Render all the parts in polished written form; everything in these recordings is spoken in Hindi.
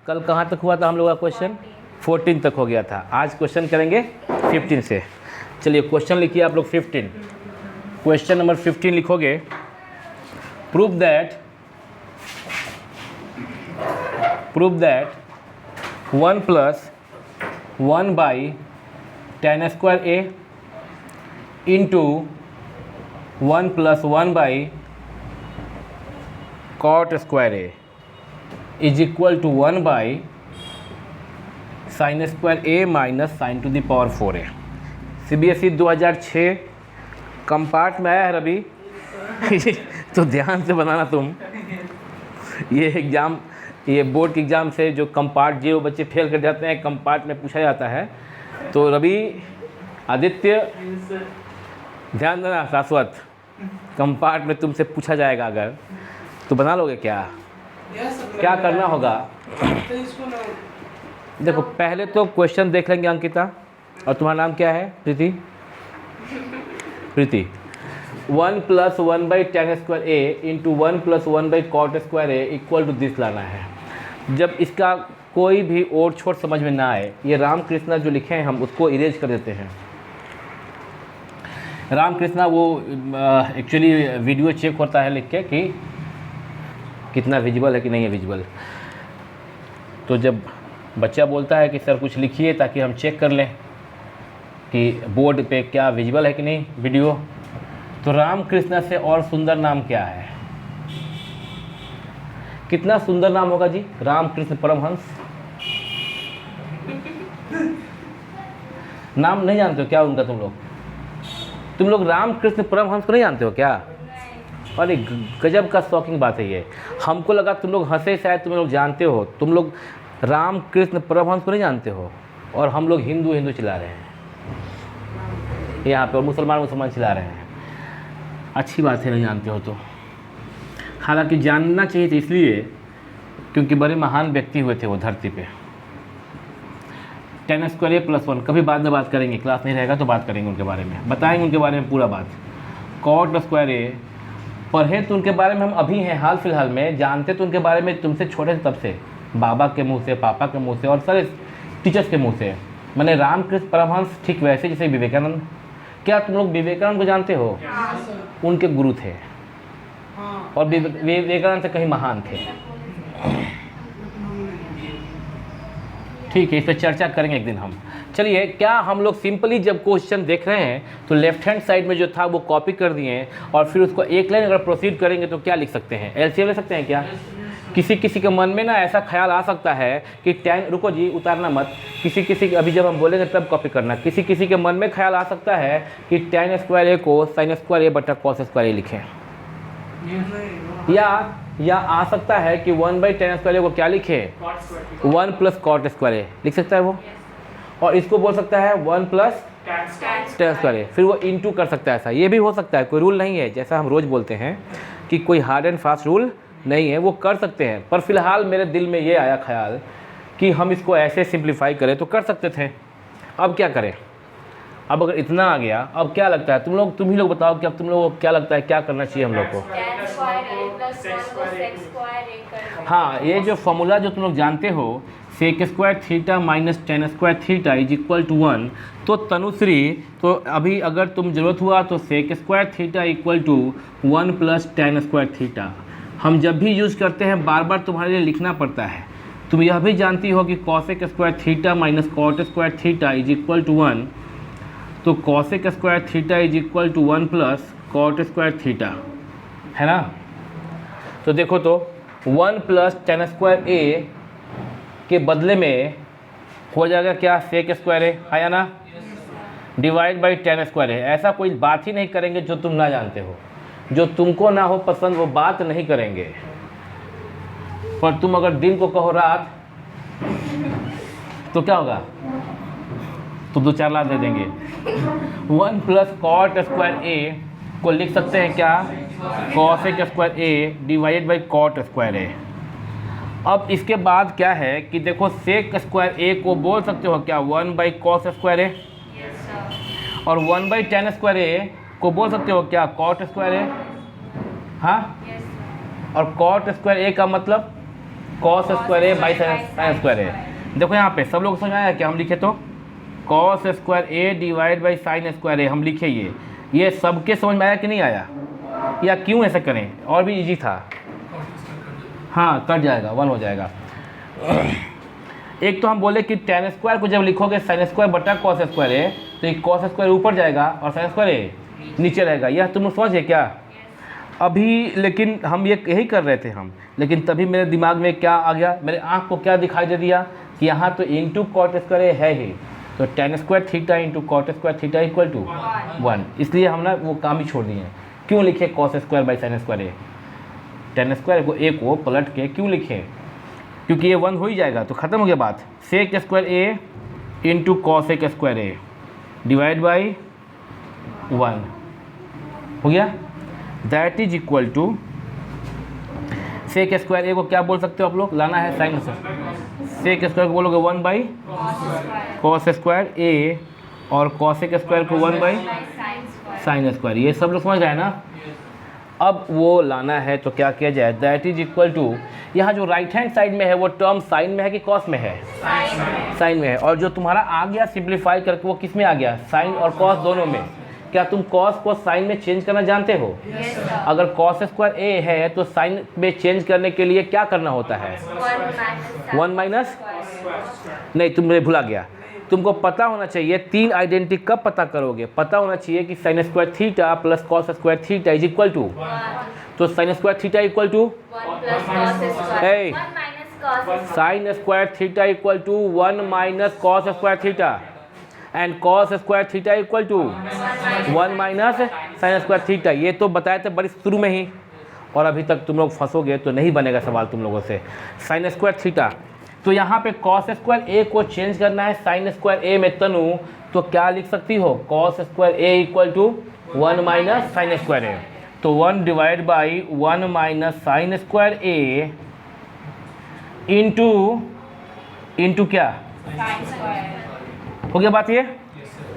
कल कहाँ तक हुआ था हम लोग का क्वेश्चन? 14 तक हो गया था। आज क्वेश्चन करेंगे 15 से। चलिए क्वेश्चन लिखिए आप लोग 15। क्वेश्चन नंबर 15 लिखोगे, prove that 1 + 1 / tan square a into 1 + 1 / cot square a is equal to 1 / sin square a minus sin to the power 4a। CBSE 2006 compart में आया है रवि। तो ध्यान से बनाना तुम। ये एग्ज़ाम, ये बोर्ड के एग्ज़ाम से जो कंपार्ट जो बच्चे फेल कर जाते हैं कंपार्ट में पूछा जाता है। तो रवि, आदित्य, ध्यान देना, शाश्वत कंपार्ट में तुमसे पूछा जाएगा अगर, तो बना लोगे क्या? क्या करना होगा? देखो पहले तो क्वेश्चन देख लेंगे अंकिता, और तुम्हारा नाम क्या है? Preeti. 1 + 1 / tan square a into 1 + 1 / cot square a equal to this लाना है। जब इसका कोई भी और छोट समझ में ना आए, ये रामकृष्णा जो लिखे हैं हम उसको इरेज कर देते हैं। रामकृष्णा वो एक्चुअली वीडियो चेक होता है लिख के कि कितना विजिबल है कि नहीं है विजिबल। तो जब बच्चा बोलता है कि सर कुछ लिखिए ताकि हम चेक कर लें कि बोर्ड पे क्या विजिबल है कि नहीं वीडियो, तो रामकृष्णा से और सुंदर नाम क्या है? कितना सुंदर नाम होगा जी? रामकृष्ण परमहंस। नाम नहीं जानते हो क्या उनका? तुम लोग रामकृष्ण परमहंस को नहीं जानते हो क्या? अरे गजब का शॉकिंग बात है ये। हमको लगा तुम लोग हंसे, शायद तुम लोग जानते हो। तुम लोग रामकृष्ण परमहंस को नहीं जानते हो, और हम लोग हिंदू चिल्ला रहे हैं यहाँ पे, और मुसलमान चिल्ला रहे हैं। अच्छी बात है नहीं जानते हो तो। हालांकि जानना चाहिए था, इसलिए क्योंकि बड़े महान व्यक्ति हुए थे वो धरती पे। tan स्क्वायर a + 1 कभी बाद में बात करेंगे, क्लास नहीं रहेगा तो बात करेंगे उनके बारे में, बताएंगे उनके बारे में पूरा बात। cot स्क्वायर a पढ़े तो उनके बारे में हम अभी हैं, हाल फिलहाल में। जानते तो उनके बारे में तुमसे छोटे थे तब से, बाबा के मुंह से, पापा के मुंह से, और सारे टीचर्स के मुंह से। मैंने रामकृष्ण परमहंस ठीक वैसे जैसे विवेकानंद। क्या तुम लोग विवेकानंद को जानते हो? उनके गुरु थे, और विवेकानंद से कहीं महान थे। ठीक है, इस पर चर्चा करेंगे एक दिन हम। चलिए, क्या हम लोग सिंपली जब क्वेश्चन देख रहे हैं तो लेफ्ट हैंड साइड में जो था वो कॉपी कर दिए हैं, और फिर उसको एक लाइन अगर प्रोसीड करेंगे तो क्या लिख सकते हैं? एलसीएम ले सकते हैं क्या? किसी के मन में ना ऐसा ख्याल आ सकता है कि tan, रुको जी उतारना मत, किसी अभी जब हम बोलेंगे तब कॉपी करना। किसी के मन में ख्याल आ सकता है कि tan स्क्वायर a को sin स्क्वायर a बटा cos स्क्वायर a लिखें, या आ सकता है कि 1 / tan स्क्वायर a को क्या लिखे? 1 + cot स्क्वायर a लिख सकता है वो, और इसको बोल सकता है 1 + tan स्क्वायर a, फिर वो इंटू कर सकता है। ऐसा ये भी हो सकता है, कोई रूल नहीं है, जैसा हम रोज़ बोलते हैं कि कोई हार्ड एंड फास्ट रूल नहीं है, वो कर सकते हैं। पर फिलहाल मेरे दिल में ये आया ख्याल कि हम इसको ऐसे सिंप्लीफाई करें तो कर सकते थे। अब क्या करें? अब अगर इतना आ गया, अब क्या लगता है तुम ही लोग बताओ कि अब तुम लोगों को क्या लगता है क्या करना चाहिए हम लोग को? हाँ, ये जो फॉर्मूला जो तुम लोग जानते हो, sec square theta minus tan square theta is equal to 1, तो तनुश्री, तो अभी अगर तुम ज़रूरत हुआ तो sec square theta equal to 1 + tan square theta हम जब भी यूज़ करते हैं बार बार तुम्हारे लिए लिखना पड़ता है। तुम यह भी जानती हो कि cosec square theta minus cot square theta is equal to 1, तो cosec square theta is equal to 1 + cot square theta, है ना? तो देखो तो 1 + tan स्क्वायर a के बदले में हो जाएगा क्या? सेक स्क्वायर a, है ना? Divide by tan square a। ऐसा कोई बात ही नहीं करेंगे जो तुम ना जानते हो, जो तुमको ना हो पसंद, वो बात नहीं करेंगे। पर तुम अगर दिन को कहो रात तो क्या होगा? तो 2-4 लाख दे देंगे। 1 + cot स्क्वायर a को लिख सकते हैं क्या? Cosec square a divided by cot square a। अब इसके बाद क्या है कि देखो, सेक स्क्वायर a को बोल सकते हो क्या? 1 / cos स्क्वायर a, और 1 / tan स्क्वायर a को बोल सकते हो क्या? cot square a। हाँ, और cot स्क्वायर a का मतलब cos square A by sine square A. देखो यहाँ पे सब लोग समझ आया क्या हम लिखे, तो cos square A divide by sine square A हम लिखे। ये सबके समझ में आया कि नहीं आया, या क्यों ऐसा करें, और भी इजी था। हाँ कट जाएगा, 1 हो जाएगा। एक तो हम बोले कि tan स्क्वायर को जब लिखोगे साइन स्क्वायर बटा कॉस स्क्वायर ए, तो ये कॉस स्क्वायर ऊपर जाएगा और साइन स्क्वायर ए नीचे रहेगा। यह तुम समझ गए क्या अभी? लेकिन हम ये यही कर रहे थे हम, लेकिन तभी मेरे दिमाग में क्या आ गया, मेरे आँख को क्या दिखाई दे दिया कि यहाँ तो इंटू कॉट स्क्वायर ए है ही, तो tan square theta into cot square theta equal to 1। इसलिए हम ना वो काम ही छोड़ दिए हैं। क्यों लिखे cos square by sine square A? tan square को ए को पलट के क्यों लिखे? क्योंकि ये 1 हो ही जाएगा, तो ख़त्म हो गया बात। Sec square A into cosec square A divide by 1 हो गया। That is equal to sec square A को क्या बोल सकते हो आप लोग, लाना है साइन स्क्वायर। सेक स्क्वायर को बोलोगे 1 बाई कॉस स्क्वायर ए, और कॉसेक स्क्वायर को 1 बाई साइन स्क्वायर। ये सब लोग समझ रहे हैं ना। अब वो लाना है तो क्या किया जाए, दैट इज इक्वल टू, यहाँ जो राइट हैंड साइड में है वो टर्म साइन में है कि कॉस में है? साइन में है। और जो तुम्हारा आ गया सिंप्लीफाई करके वो किस में आ गया, साइन और कॉस दोनों में। क्या तुम कॉस को साइन में चेंज करना जानते हो? अगर कॉस स्क्वायर ए है तो साइन में चेंज करने के लिए क्या करना होता है? 1 माइनस, नहीं तुमने भुला गया, तुमको पता होना चाहिए। 3 आइडेंटिटी कब पता करोगे, पता होना चाहिए कि sine square theta plus cos square theta is equal to, तो sine square theta equal to sine square theta equal to 1 minus cos square theta, and cos square theta equal to 1 minus sine square theta. ये तो बताया था बड़ी शुरू में ही, और अभी तक तुम लोग फंसोगे तो नहीं बनेगा सवाल तुम लोगों से। साइन स्क्वायर थीटा, तो यहाँ पे कॉस स्क्वायर ए को चेंज करना है साइन स्क्वायर ए में तनु, तो क्या लिख सकती हो, cos square A equal to 1 minus sine square A. तो 1 divide by 1 minus sine square A into क्या हो गया बात ये,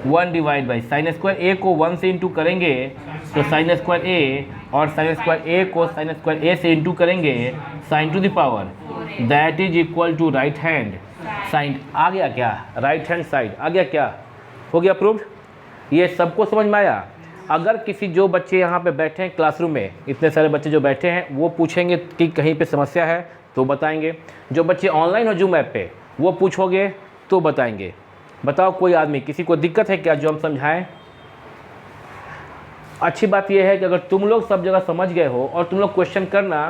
1 divide by sine square A को 1 से इंटू करेंगे तो साइन स्क्वायर ए, और साइन स्क्वायर ए को साइन स्क्वायर ए से इंटू करेंगे sine to the power, that is equal to right hand side. आ गया क्या, राइट हैंड साइड आ गया क्या, हो गया प्रूव्ड। ये सबको समझ में आया। अगर किसी जो बच्चे यहाँ पे बैठे हैं क्लासरूम में, इतने सारे बच्चे जो बैठे हैं, वो पूछेंगे कि कहीं पे समस्या है तो बताएंगे। जो बच्चे ऑनलाइन हो जूम ऐप पे, वो पूछोगे तो बताएंगे। बताओ कोई आदमी, किसी को दिक्कत है क्या जो हम समझाएं? अच्छी बात यह है कि अगर तुम लोग सब जगह समझ गए हो और तुम लोग क्वेश्चन करना,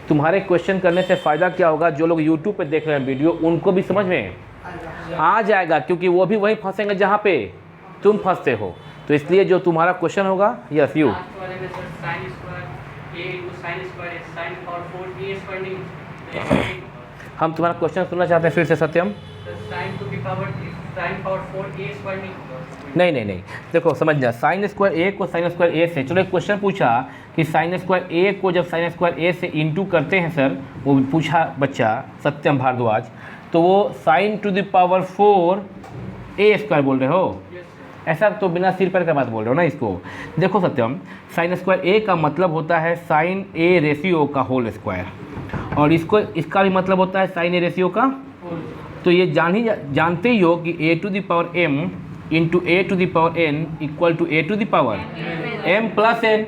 तुम्हारे क्वेश्चन करने से फ़ायदा क्या होगा, जो लोग यूट्यूब पे देख रहे हैं वीडियो, उनको भी समझ में आ जाएगा, क्योंकि वो भी वहीं फंसेंगे जहाँ पे तुम फंसते हो। तो इसलिए जो तुम्हारा क्वेश्चन होगा, यस यू, हम तुम्हारा क्वेश्चन सुनना चाहते हैं फिर से सत्यम। नहीं, देखो समझना, साइन स्क्वायर ए को साइन स्क्वायर ए से, चलो एक क्वेश्चन पूछा कि साइन स्क्वायर ए को जब साइन स्क्वायर ए से इंटू करते हैं सर, वो पूछा बच्चा सत्यम भारद्वाज, तो वो sign to the power 4 A square बोल रहे हो? ऐसा तो बिना सिर पैर का बात बोल रहे हो ना इसको। देखो सत्यम, साइन स्क्वायर ए का मतलब होता है साइन ए रेशियो का होल स्क्वायर, और इसका भी मतलब होता है साइन ए रेशियो का। तो ये जानते ही हो कि a to the power m into a to the power n equal to a to the power m plus n,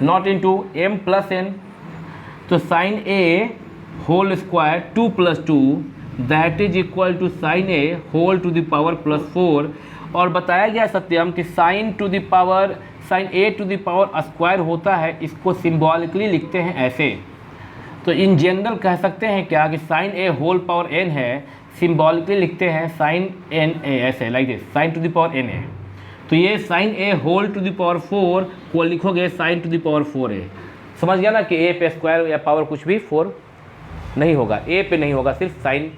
not into m plus n। तो sine a whole square 2 + 2 that is equal to sine a whole to the power +4। और बताया गया सत्यम कि sine to the power, sine a to the power square होता है, इसको सिम्बॉलिकली लिखते हैं ऐसे। तो इन जनरल कह सकते हैं क्या कि sine a whole power n है, सिम्बॉलिकली लिखते हैं साइन एन ए ऐसे, like this, sine to the power n है। तो ये sine a whole to the power 4 को लिखोगे sign to the power 4a। समझ गया ना कि ए पे स्क्वायर या पावर कुछ भी 4 नहीं होगा, ए पे नहीं होगा, सिर्फ साइन।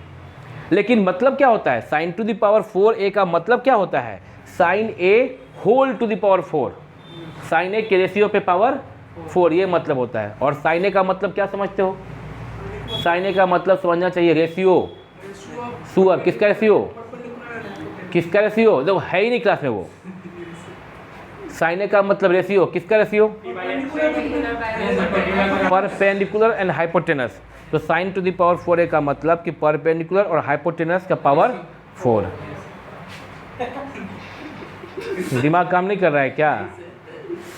लेकिन मतलब क्या होता है, sign to the power 4a का मतलब क्या होता है, sine a whole to the power 4, sine a के रेशियो पे पावर 4, ये मतलब होता है। और साइन ए का मतलब क्या समझते हो, साइन ए का मतलब समझना चाहिए रेशियो, सुअर, किसका रेशियो, किसका रेशियो, जब है ही नहीं क्लास में वो, साइन ए का मतलब रेशियो, किसका रेशियो? Perpendicular and hypotenuse. तो sine to the power 4a का मतलब कि परपेंडिकुलर और हाइपोटेनस का पावर 4। दिमाग काम नहीं कर रहा है क्या?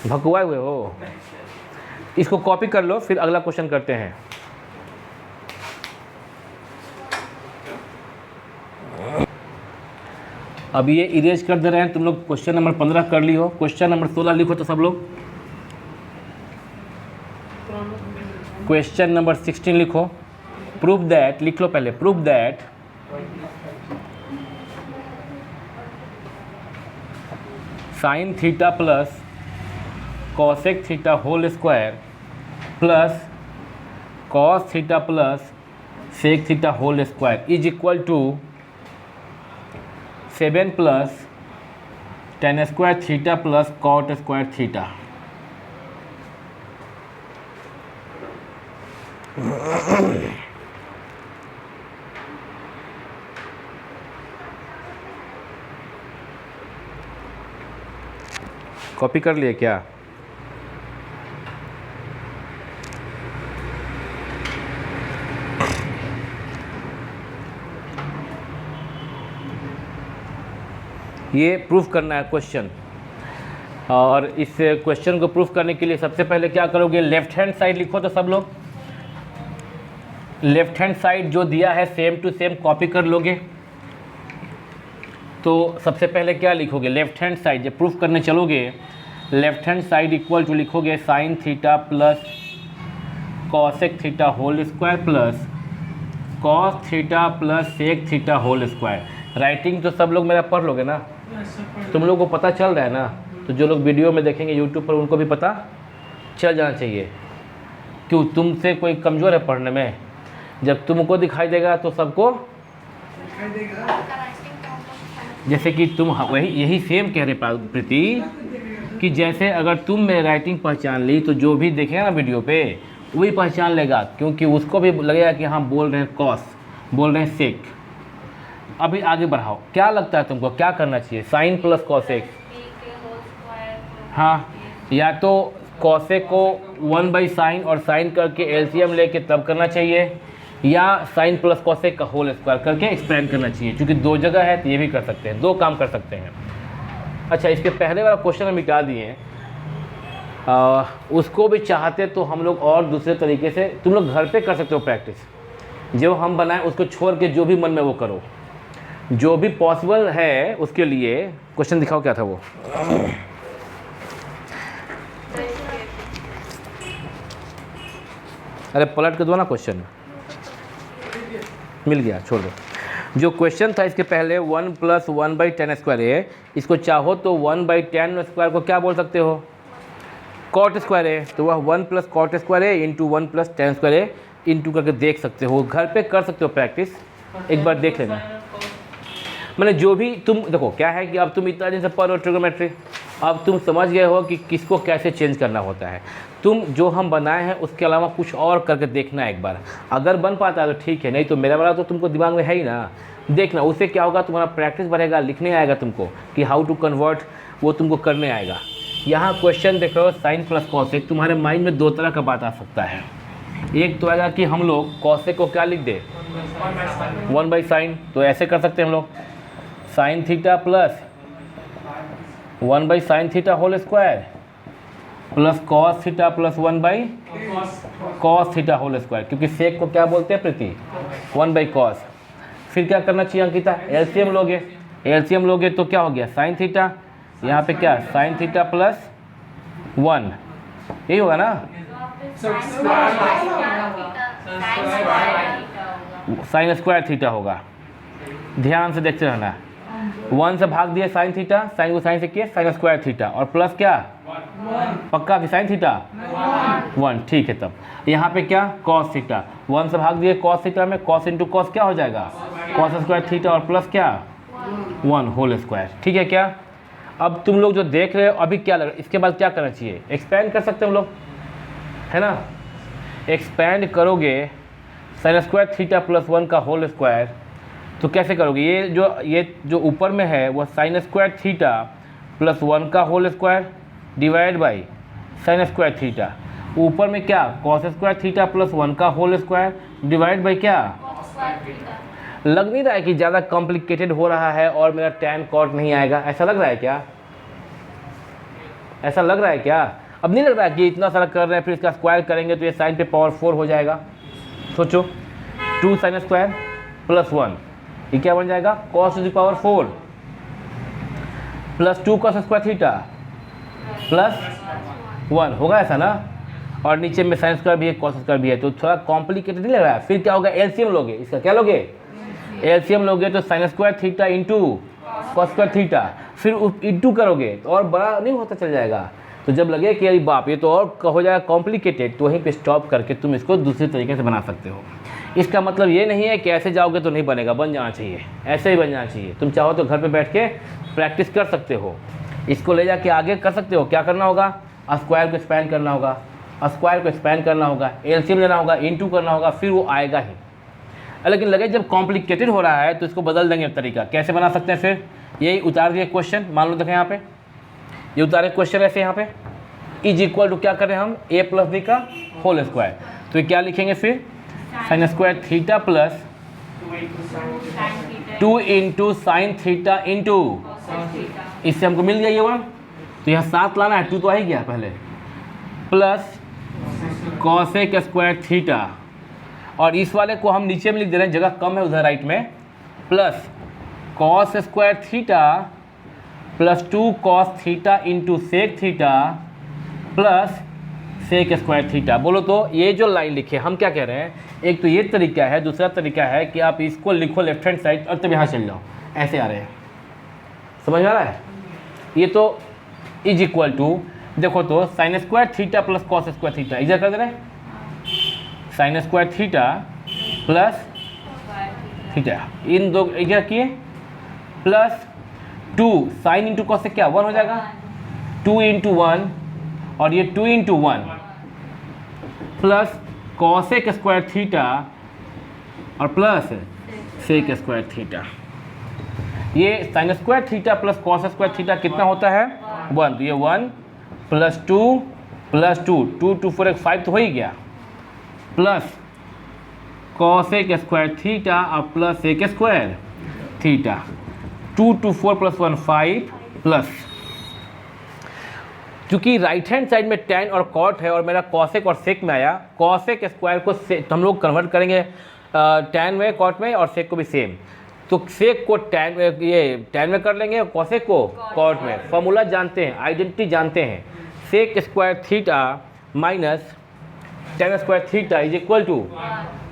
भकुआए हुए हो? इसको कॉपी कर लो, फिर अगला क्वेश्चन करते हैं। अब ये इरेज कर दे रहे हैं, तुम लोग क्वेश्चन नंबर 15 कर ली हो। क्वेश्चन नंबर 16 लिखो तो सब लोग। क्वेश्चन नंबर 16 लिखो। प्रूफ दैट, लिख लो पहले, proof that sine theta plus cosec theta whole square plus cos theta plus sec theta whole square is equal to 7 plus tan square theta plus cot square theta. Copy कर लिए क्या? ये प्रूफ करना है क्वेश्चन, और इस क्वेश्चन को प्रूफ करने के लिए सबसे पहले क्या करोगे? लेफ्ट हैंड साइड लिखो तो सब लोग। लेफ्ट हैंड साइड जो दिया है सेम टू सेम कॉपी कर लोगे। तो सबसे पहले क्या लिखोगे? लेफ्ट हैंड साइड जब प्रूफ करने चलोगे, left hand side equal to लिखोगे sine theta plus cosec theta whole square plus cos theta plus sec theta whole square. Writing तो सब लोग मेरा पढ़ लोगे ना? तुम लोग को पता चल रहा है ना? तो जो लोग वीडियो में देखेंगे यूट्यूब पर उनको भी पता चल जाना चाहिए। क्यों तुमसे कोई कमज़ोर है पढ़ने में? जब तुमको दिखाई देगा तो सबको दिखाई देगा। जैसे कि तुम वही यही सेम कह रहे प्रीति कि जैसे अगर तुम मेरी राइटिंग पहचान ली तो जो भी देखेगा ना वीडियो पे वही पहचान लेगा, क्योंकि उसको भी लगेगा कि हाँ बोल रहे हैं कॉस, बोल रहे हैं सेक। अभी आगे बढ़ाओ, क्या लगता है तुमको क्या करना चाहिए? साइन प्लस कॉसेक, हाँ, या तो कॉसेक को 1/sin और साइन करके एलसीएम लेके तब करना चाहिए, या साइन प्लस कॉसेक का होल स्क्वायर करके एक्सपेंड करना चाहिए। क्योंकि दो जगह है तो ये भी कर सकते हैं, दो काम कर सकते हैं। अच्छा, इसके पहले वाला क्वेश्चन हम मिटा दिए, उसको भी चाहते तो हम लोग और दूसरे तरीके से तुम लोग घर पे कर सकते हो प्रैक्टिस। जो हम बनाए उसको छोड़ के जो भी मन में वो करो, जो भी पॉसिबल है उसके लिए। क्वेश्चन दिखाओ क्या था वो? अरे पलट के दो ना, क्वेश्चन मिल गया, छोड़ दो। जो क्वेश्चन था इसके पहले 1 + 1/tan स्क्वायर है, इसको चाहो तो 1/tan स्क्वायर को क्या बोल सकते हो? कॉट स्क्वायर है। तो वह 1 + कॉट स्क्वायर है इंटू 1 + tan स्क्वायर है इंटू करके देख सकते हो, घर पे कर सकते हो प्रैक्टिस, एक बार देख लेना। मैंने जो भी तुम देखो क्या है कि अब तुम इतना दिन से पढ़ रहे हो ट्रिग्नोमेट्री, अब तुम समझ गए हो कि किसको कैसे चेंज करना होता है। तुम जो हम बनाए हैं उसके अलावा कुछ और करके देखना एक बार, अगर बन पाता है तो ठीक है, नहीं तो मेरा वाला तो तुमको दिमाग में है ही ना। देखना, उससे क्या होगा, तुम्हारा प्रैक्टिस बढ़ेगा, लिखने आएगा तुमको कि हाउ टू कन्वर्ट, वो तुमको करने आएगा। यहाँ क्वेश्चन देख रहे हो साइन प्लस कॉसेक, तुम्हारे माइंड में दो तरह का बात आ सकता है। एक तो आएगा कि हम लोग कॉसेक को क्या लिख दे 1/sin, तो ऐसे कर सकते हैं हम लोग sine theta plus 1/sin theta whole square plus cos theta plus 1/cos theta whole square, क्योंकि सेक को क्या बोलते हैं प्रीति 1/cos। फिर क्या करना चाहिए अंकिता? एलसीएम लोगे, एलसीएम लोगे तो क्या हो गया साइन थीटा, यहाँ पे क्या साइन थीटा प्लस 1, यही होगा ना? साइन स्क्वायर थीटा होगा, ध्यान से देखते रहना। 1 से भाग दिया साइन थीटा, साइन को साइन से किया साइन स्क्वायर थीटा, और प्लस क्या पक्का कि साइन थीटा 1, ठीक है। तब यहाँ पे क्या कॉस थीटा, 1 से भाग दिए कॉस थीटा में, कॉस इंटू कॉस क्या हो जाएगा कॉस स्क्वायर थीटा, और प्लस क्या 1 होल स्क्वायर, ठीक है क्या? अब तुम लोग जो देख रहे हो अभी क्या लग रहा है, इसके बाद क्या करना चाहिए? एक्सपेंड कर सकते हैं हम लोग, है ना? एक्सपेंड करोगे साइन स्क्वायर थीटा प्लस 1 का होल स्क्वायर, तो कैसे करोगे? ये जो ऊपर में है वो साइन स्क्वायर थीटा प्लस 1 का whole square divide by sine square theta, ऊपर में क्या कॉस स्क्वायर थीटा प्लस 1 का होल स्क्वायर डिवाइड बाई क्या। लग नहीं रहा है कि ज़्यादा कॉम्प्लिकेटेड हो रहा है और मेरा टैन कॉट नहीं आएगा, ऐसा लग रहा है क्या? ऐसा लग रहा है क्या? अब नहीं लग रहा है कि इतना सारा कर रहे हैं फिर इसका स्क्वायर करेंगे तो ये साइन पे पावर 4 हो जाएगा। सोचो 2 साइन स्क्वायर प्लस 1 ये क्या बन जाएगा cos two the power 4 plus 2 cos square theta plus 1 होगा, ऐसा ना। और नीचे में साइन स्क्वायर भी है कॉस स्क्वायर भी है, तो थोड़ा कॉम्प्लिकेटेड नहीं लग रहा है। फिर क्या होगा एलसीएम लोगे, इसका क्या लोगे एलसीएम लोगे तो sine square theta into cos square theta, फिर इंटू करोगे तो और बड़ा नहीं होता चल जाएगा। तो जब लगे कि अरे बाप ये तो और हो जाएगा कॉम्प्लिकेटेड, तो वहीं पे स्टॉप करके तुम इसको दूसरे तरीके से बना सकते हो। इसका मतलब ये नहीं है कि ऐसे जाओगे तो नहीं बनेगा, बन जाना चाहिए, ऐसे ही बन जाना चाहिए। तुम चाहो तो घर पे बैठ के प्रैक्टिस कर सकते हो, इसको ले जाके आगे कर सकते हो। क्या करना होगा स्क्वायर को एक्सपैंड करना होगा, स्क्वायर को एक्सपैंड करना होगा, एलसीएम लेना होगा, इनटू करना होगा, फिर वो आएगा ही। लेकिन लगे जब कॉम्प्लिकेटेड हो रहा है तो इसको बदल देंगे तरीका। कैसे बना सकते हैं फिर, यही उतार दिए क्वेश्चन, मान लो देखें यहाँ पे ये उतारे क्वेश्चन ऐसे, यहाँ पे इज इक्वल टू क्या करें हम a प्लस बी का होल स्क्वायर, तो ये क्या लिखेंगे फिर sine square theta plus 2 into sine theta into, इससे हमको मिल गया ये 1, तो यहाँ 7 लाना है, 2 तो आ ही गया पहले, प्लस कॉसेक स्क्वायर थीटा, और इस वाले को हम नीचे में लिख दे रहे हैं, जगह कम है उधर राइट में, plus cos square theta plus 2 cos theta into sec theta plus sec square theta. बोलो तो ये जो लाइन लिखे हम क्या कह रहे हैं, एक तो ये तरीका है, दूसरा तरीका है कि आप इसको लिखो लेफ्ट हैंड साइड और तब यहाँ चल जाओ, ऐसे आ रहे हैं, समझ में आ रहा है। ये तो इज इक्वल टू देखो तो sine square theta plus cos square theta, इधर कर दे रहे हैं sine square theta plus theta, इन दो इधर किए, प्लस 2 साइन इंटू कॉस से क्या 1 हो जाएगा, 2 इंटू 1 और ये 2 into 1 plus cosec square theta और प्लस सेक स्क्वायर थीटा। ये sign square theta plus cos square theta कितना होता है 1, तो ये 1 प्लस 2 प्लस 2 2 2 4 5 तो हो ही गया, प्लस कॉसेक स्क्वायर थीटा और plus sec square theta, 2 2 4 plus 1 5 plus, क्योंकि राइट हैंड साइड में टैन और कॉट है और मेरा कॉसेक और सेक में आया, कॉसेक स्क्वायर को तो हम लोग कन्वर्ट करेंगे टैन में कॉट में और सेक को भी सेम, तो सेक को टैन ये टैन में कर लेंगे और कॉसेक को कॉट में। फॉर्मूला जानते हैं, आइडेंटिटी जानते हैं, sec square theta minus tan square theta is equal to,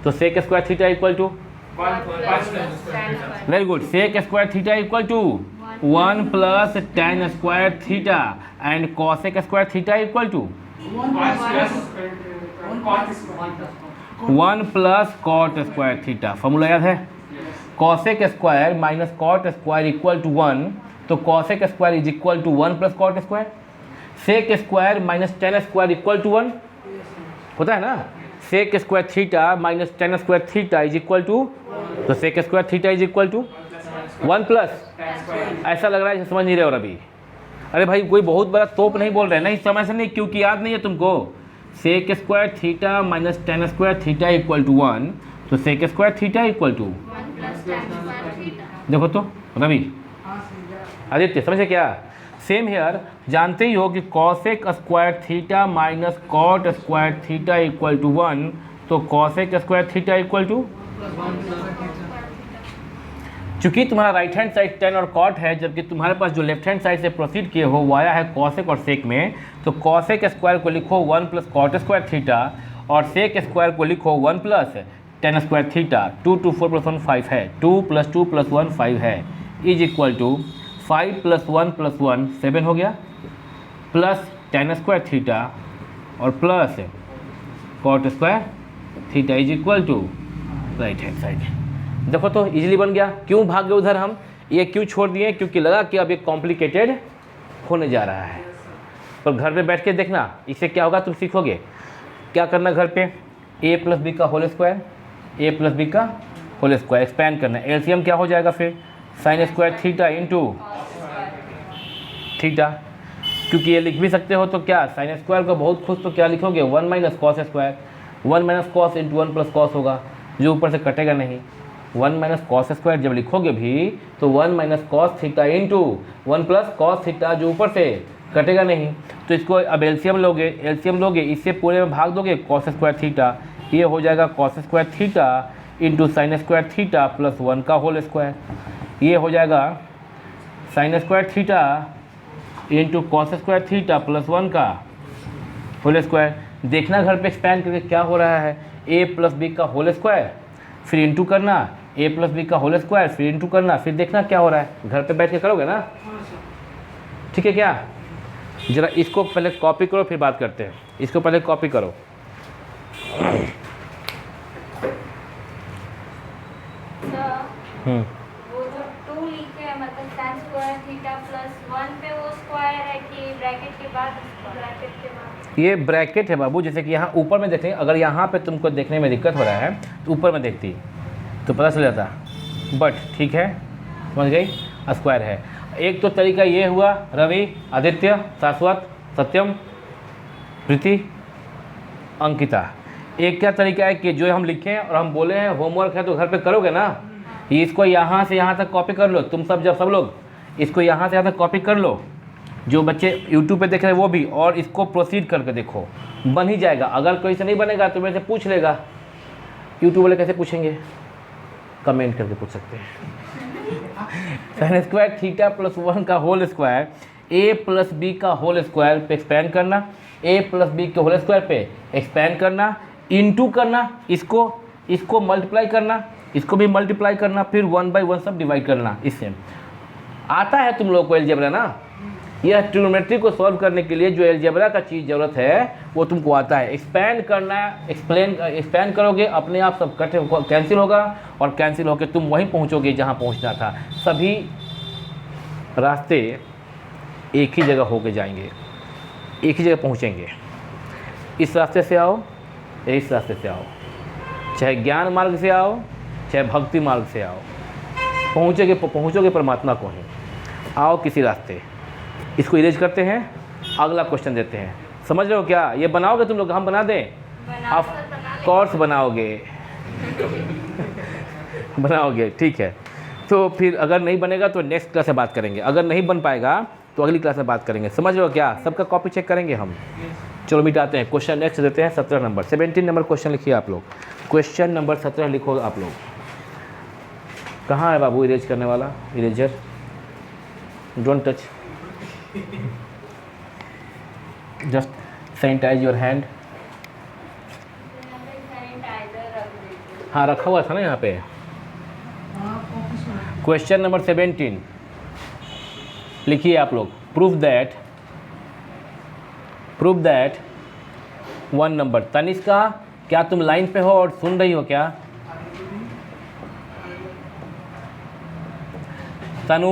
तो sec square theta equal to very good, sec square theta equal to 1 plus tan square theta and cosec square theta equal to 1 plus cot square theta. Formula याद है, cosec square minus cot square equal to 1, तो cosec square is equal to 1 plus cot square, sec square minus tan square equal to 1 होता है ना, sec square theta minus tan square theta is equal to, तो sec square theta is equal to 1 plus, ऐसा लग रहा है समझ नहीं रहे और अभी, अरे भाई कोई बहुत बड़ा तोप नहीं बोल रहे हैं, नहीं समझ से नहीं, क्योंकि याद नहीं है तुमको, sec square theta minus tan square theta equal to 1, तो sec square theta equal to, देखो तो रवि आदित्य समझे क्या, सेम हेयर, जानते ही हो कि cosec square theta minus cot square theta equal to 1, तो cosec square theta equal to, चूंकि तुम्हारा राइट हैंड साइड टैन और कॉट है, जबकि तुम्हारे पास जो लेफ्ट हैंड साइड से प्रोसीड किए हो वो आया है कॉसेक और सेक में, तो कॉसेक स्क्वायर को लिखो 1 प्लस कॉट स्क्वायर थीटा और सेक स्क्वायर को लिखो 1 plus tan square theta, 2 2 4 plus 1 5 है, 2 प्लस 2 प्लस 1 5 है, is equal to 5 plus 1 plus 1 7 हो गया, प्लस टैन स्क्वायर थीटा और plus cot square theta is equal to right hand side. देखो तो इजीली बन गया। क्यों भाग गए उधर हम, ये क्यों छोड़ दिए, क्योंकि लगा कि अब ये कॉम्प्लिकेटेड होने जा रहा है। पर घर पे बैठ के देखना, इससे क्या होगा तुम सीखोगे। क्या करना घर पे, a प्लस बी का whole square, a plus b का होल स्क्वायर एक्सपैंड करना है। एलसीएम क्या हो जाएगा फिर, sine square theta into theta, क्योंकि ये लिख भी सकते हो तो क्या साइन स्क्वायर को बहुत खुश तो क्या लिखोगे 1 minus cos square, 1 minus cos into 1 plus cos होगा जो ऊपर से कटेगा नहीं। 1 माइनस कॉस स्क्वायर जब लिखोगे भी तो 1 minus cos theta into 1 plus cos theta जो ऊपर से कटेगा नहीं। तो इसको अब एलसीएम लोगे इससे पूरे में भाग दोगे कॉस स्क्वायर थीटा, ये हो जाएगा cos square theta into sine square theta plus 1 का होल स्क्वायर, ये हो जाएगा sign square theta into cos square theta plus 1 का होल स्क्वायर। देखना घर पे एक्सपैंड करके क्या हो रहा है, ए प्लस बी का होल स्क्वायर फिर इंटू करना, ए प्लस बी का होल स्क्वायर फिर इंटू करना, फिर देखना क्या हो रहा है। घर पे बैठ के करोगे ना, ठीक है क्या? ज़रा इसको पहले कॉपी करो फिर बात करते हैं। इसको पहले कॉपी करो। वो जो 2 लिखे हैं मतलब tan स्क्वायर थीटा प्लस 1 पे वो स्क्वायर है कि ब्रैकेट के बाद? ब्रैकेट के बाद ये ब्रैकेट है बाबू, जैसे कि यहाँ ऊपर में देखें, अगर यहाँ पे तुमको देखने में दिक्कत हो रहा है तो ऊपर में देखती तो पता चल जाता, बट ठीक है समझ गई, स्क्वायर है। एक तो तरीका ये हुआ रवि, आदित्य, शाश्वत, सत्यम, प्रीति, अंकिता। एक क्या तरीका है कि जो हम लिखें और हम बोले हैं होमवर्क है तो घर पे करोगे ना, इसको यहाँ से यहाँ तक कॉपी कर लो तुम सब लोग इसको यहाँ से यहाँ तक कॉपी कर लो, जो बच्चे यूट्यूब पे देख रहे हैं वो भी, और इसको प्रोसीड करके देखो बन ही जाएगा। अगर कोई से नहीं बनेगा तो मेरे से पूछ लेगा। यूट्यूब वाले कैसे पूछेंगे? कमेंट करके पूछ सकते हैं। साइन स्क्वायर थीटा प्लस 1 का होल स्क्वायर ए प्लस बी का होल स्क्वायर पे एक्सपेंड करना, ए प्लस बी के होल स्क्वायर पे एक्सपेंड करना, इंटू करना, इसको मल्टीप्लाई करना, इसको भी मल्टीप्लाई करना, फिर 1/1 सब डिवाइड करना। इससे आता है तुम लोग को अलजेब्रा ना, यह ट्रिग्नोमेट्री को सॉल्व करने के लिए जो अलजेब्रा का चीज़ ज़रूरत है वो तुमको आता है। एक्सपेंड करना, एक्सपेंड करोगे अपने आप सब कैंसिल होगा और कैंसिल होकर तुम वहीं पहुंचोगे जहां पहुंचना था। सभी रास्ते एक ही जगह होके जाएंगे, एक ही जगह पहुंचेंगे। इस रास्ते से आओ या इस रास्ते से आओ, चाहे ज्ञान मार्ग से आओ चाहे भक्ति मार्ग से आओ, पहुंचोगे परमात्मा को ही। आओ किसी रास्ते। इसको इरेज करते हैं, अगला क्वेश्चन देते हैं। समझ रहे हो क्या? ये बनाओगे तुम लोग, हम बना दें? आप कोर्स बनाओगे बनाओगे, ठीक है। तो फिर अगर नहीं बनेगा तो नेक्स्ट क्लास में बात करेंगे, अगर नहीं बन पाएगा तो अगली क्लास में बात करेंगे। समझ रहे हो क्या? सबका कॉपी चेक करेंगे हम। चलो मिटाते हैं, क्वेश्चन नेक्स्ट देते हैं। 17 नंबर 17 नंबर क्वेश्चन लिखिए आप लोग। क्वेश्चन नंबर 17 लिखो आप लोग। कहाँ है बाबू इरेज करने वाला? Eraser, don't touch, just sanitise your hand. हाँ रखा हुआ था ना यहाँ पे। क्वेश्चन नंबर 17 लिखिए आप लोग। Prove that 1 number. तनिष्का, क्या तुम लाइन पे हो और सुन रही हो क्या? तनु,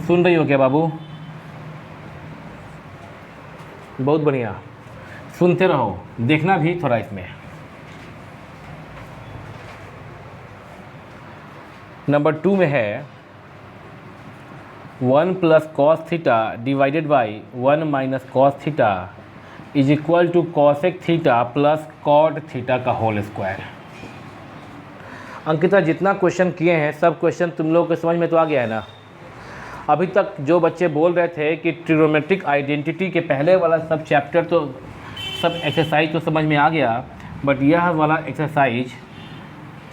सुन रही हो क्या बाबू? बहुत बढ़िया, सुनते रहो, देखना भी थोड़ा इसमें। नंबर 2 में है 1 plus cos theta divided by 1 minus cos theta is equal to cosec theta plus cot theta का होल स्क्वायर। अंकिता, जितना क्वेश्चन किए हैं सब क्वेश्चन तुम लोगों को समझ में तो आ गया है ना? अभी तक जो बच्चे बोल रहे थे कि ट्रिग्नोमेट्रिक आइडेंटिटी के पहले वाला सब चैप्टर तो सब एक्सरसाइज तो समझ में आ गया, बट यह वाला एक्सरसाइज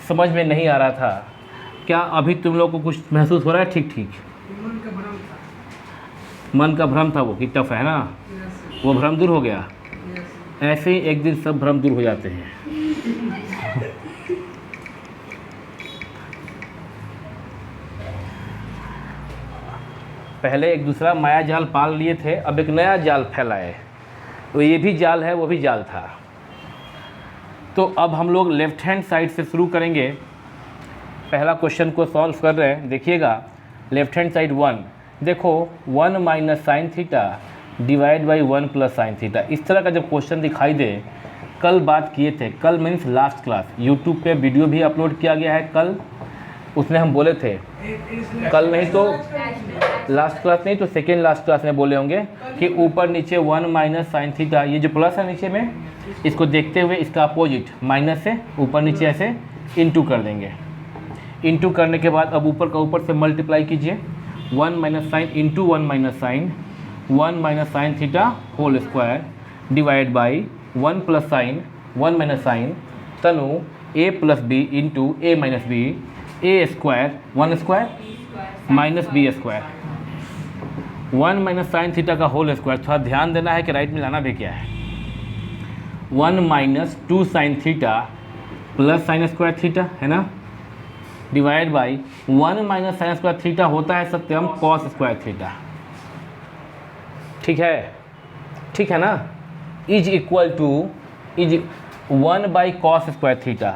समझ में नहीं आ रहा था। क्या अभी तुम लोग को कुछ महसूस हो रहा है? ठीक ठीक, मन का भ्रम था वो कि टफ है ना, वो भ्रम दूर हो गया। ऐसे ही एक दिन सब भ्रम दूर हो जाते हैं। पहले एक दूसरा माया जाल पाल लिए थे, अब एक नया जाल फैलाए, तो ये भी जाल है वो भी जाल था। तो अब हम लोग लेफ्ट हैंड साइड से शुरू करेंगे। पहला क्वेश्चन को सॉल्व कर रहे हैं, देखिएगा। लेफ्ट हैंड साइड 1, देखो 1 minus sine theta divide by 1 plus sine theta. इस तरह का जब क्वेश्चन दिखाई दे, कल बात किए थे, कल मीन्स लास्ट क्लास, यूट्यूब पे वीडियो भी अपलोड किया गया है कल। उसमें हम बोले थे कल नहीं तो लास्ट क्लास नहीं तो सेकेंड लास्ट क्लास में बोले होंगे कि ऊपर नीचे 1 माइनस साइन थीटा, ये जो प्लस है नीचे में, इसको देखते हुए इसका अपोजिट माइनस से ऊपर नीचे ऐसे इनटू कर देंगे। इनटू करने के बाद अब ऊपर का ऊपर से मल्टीप्लाई कीजिए, 1 minus sine into 1 minus sine theta whole square divide by 1 plus sine 1 minus sine Tanu a plus b into a minus b, a square 1 स्क्वायर minus b square, 1 minus sine theta का होल स्क्वायर। थोड़ा ध्यान देना है कि राइट में लाना भी क्या है, 1 minus 2 sine theta plus sine square theta है ना, divide by 1 minus sine square theta होता है सत्यम कॉस स्क्वायर थीटा। ठीक है ना, is equal to 1 by cos square theta,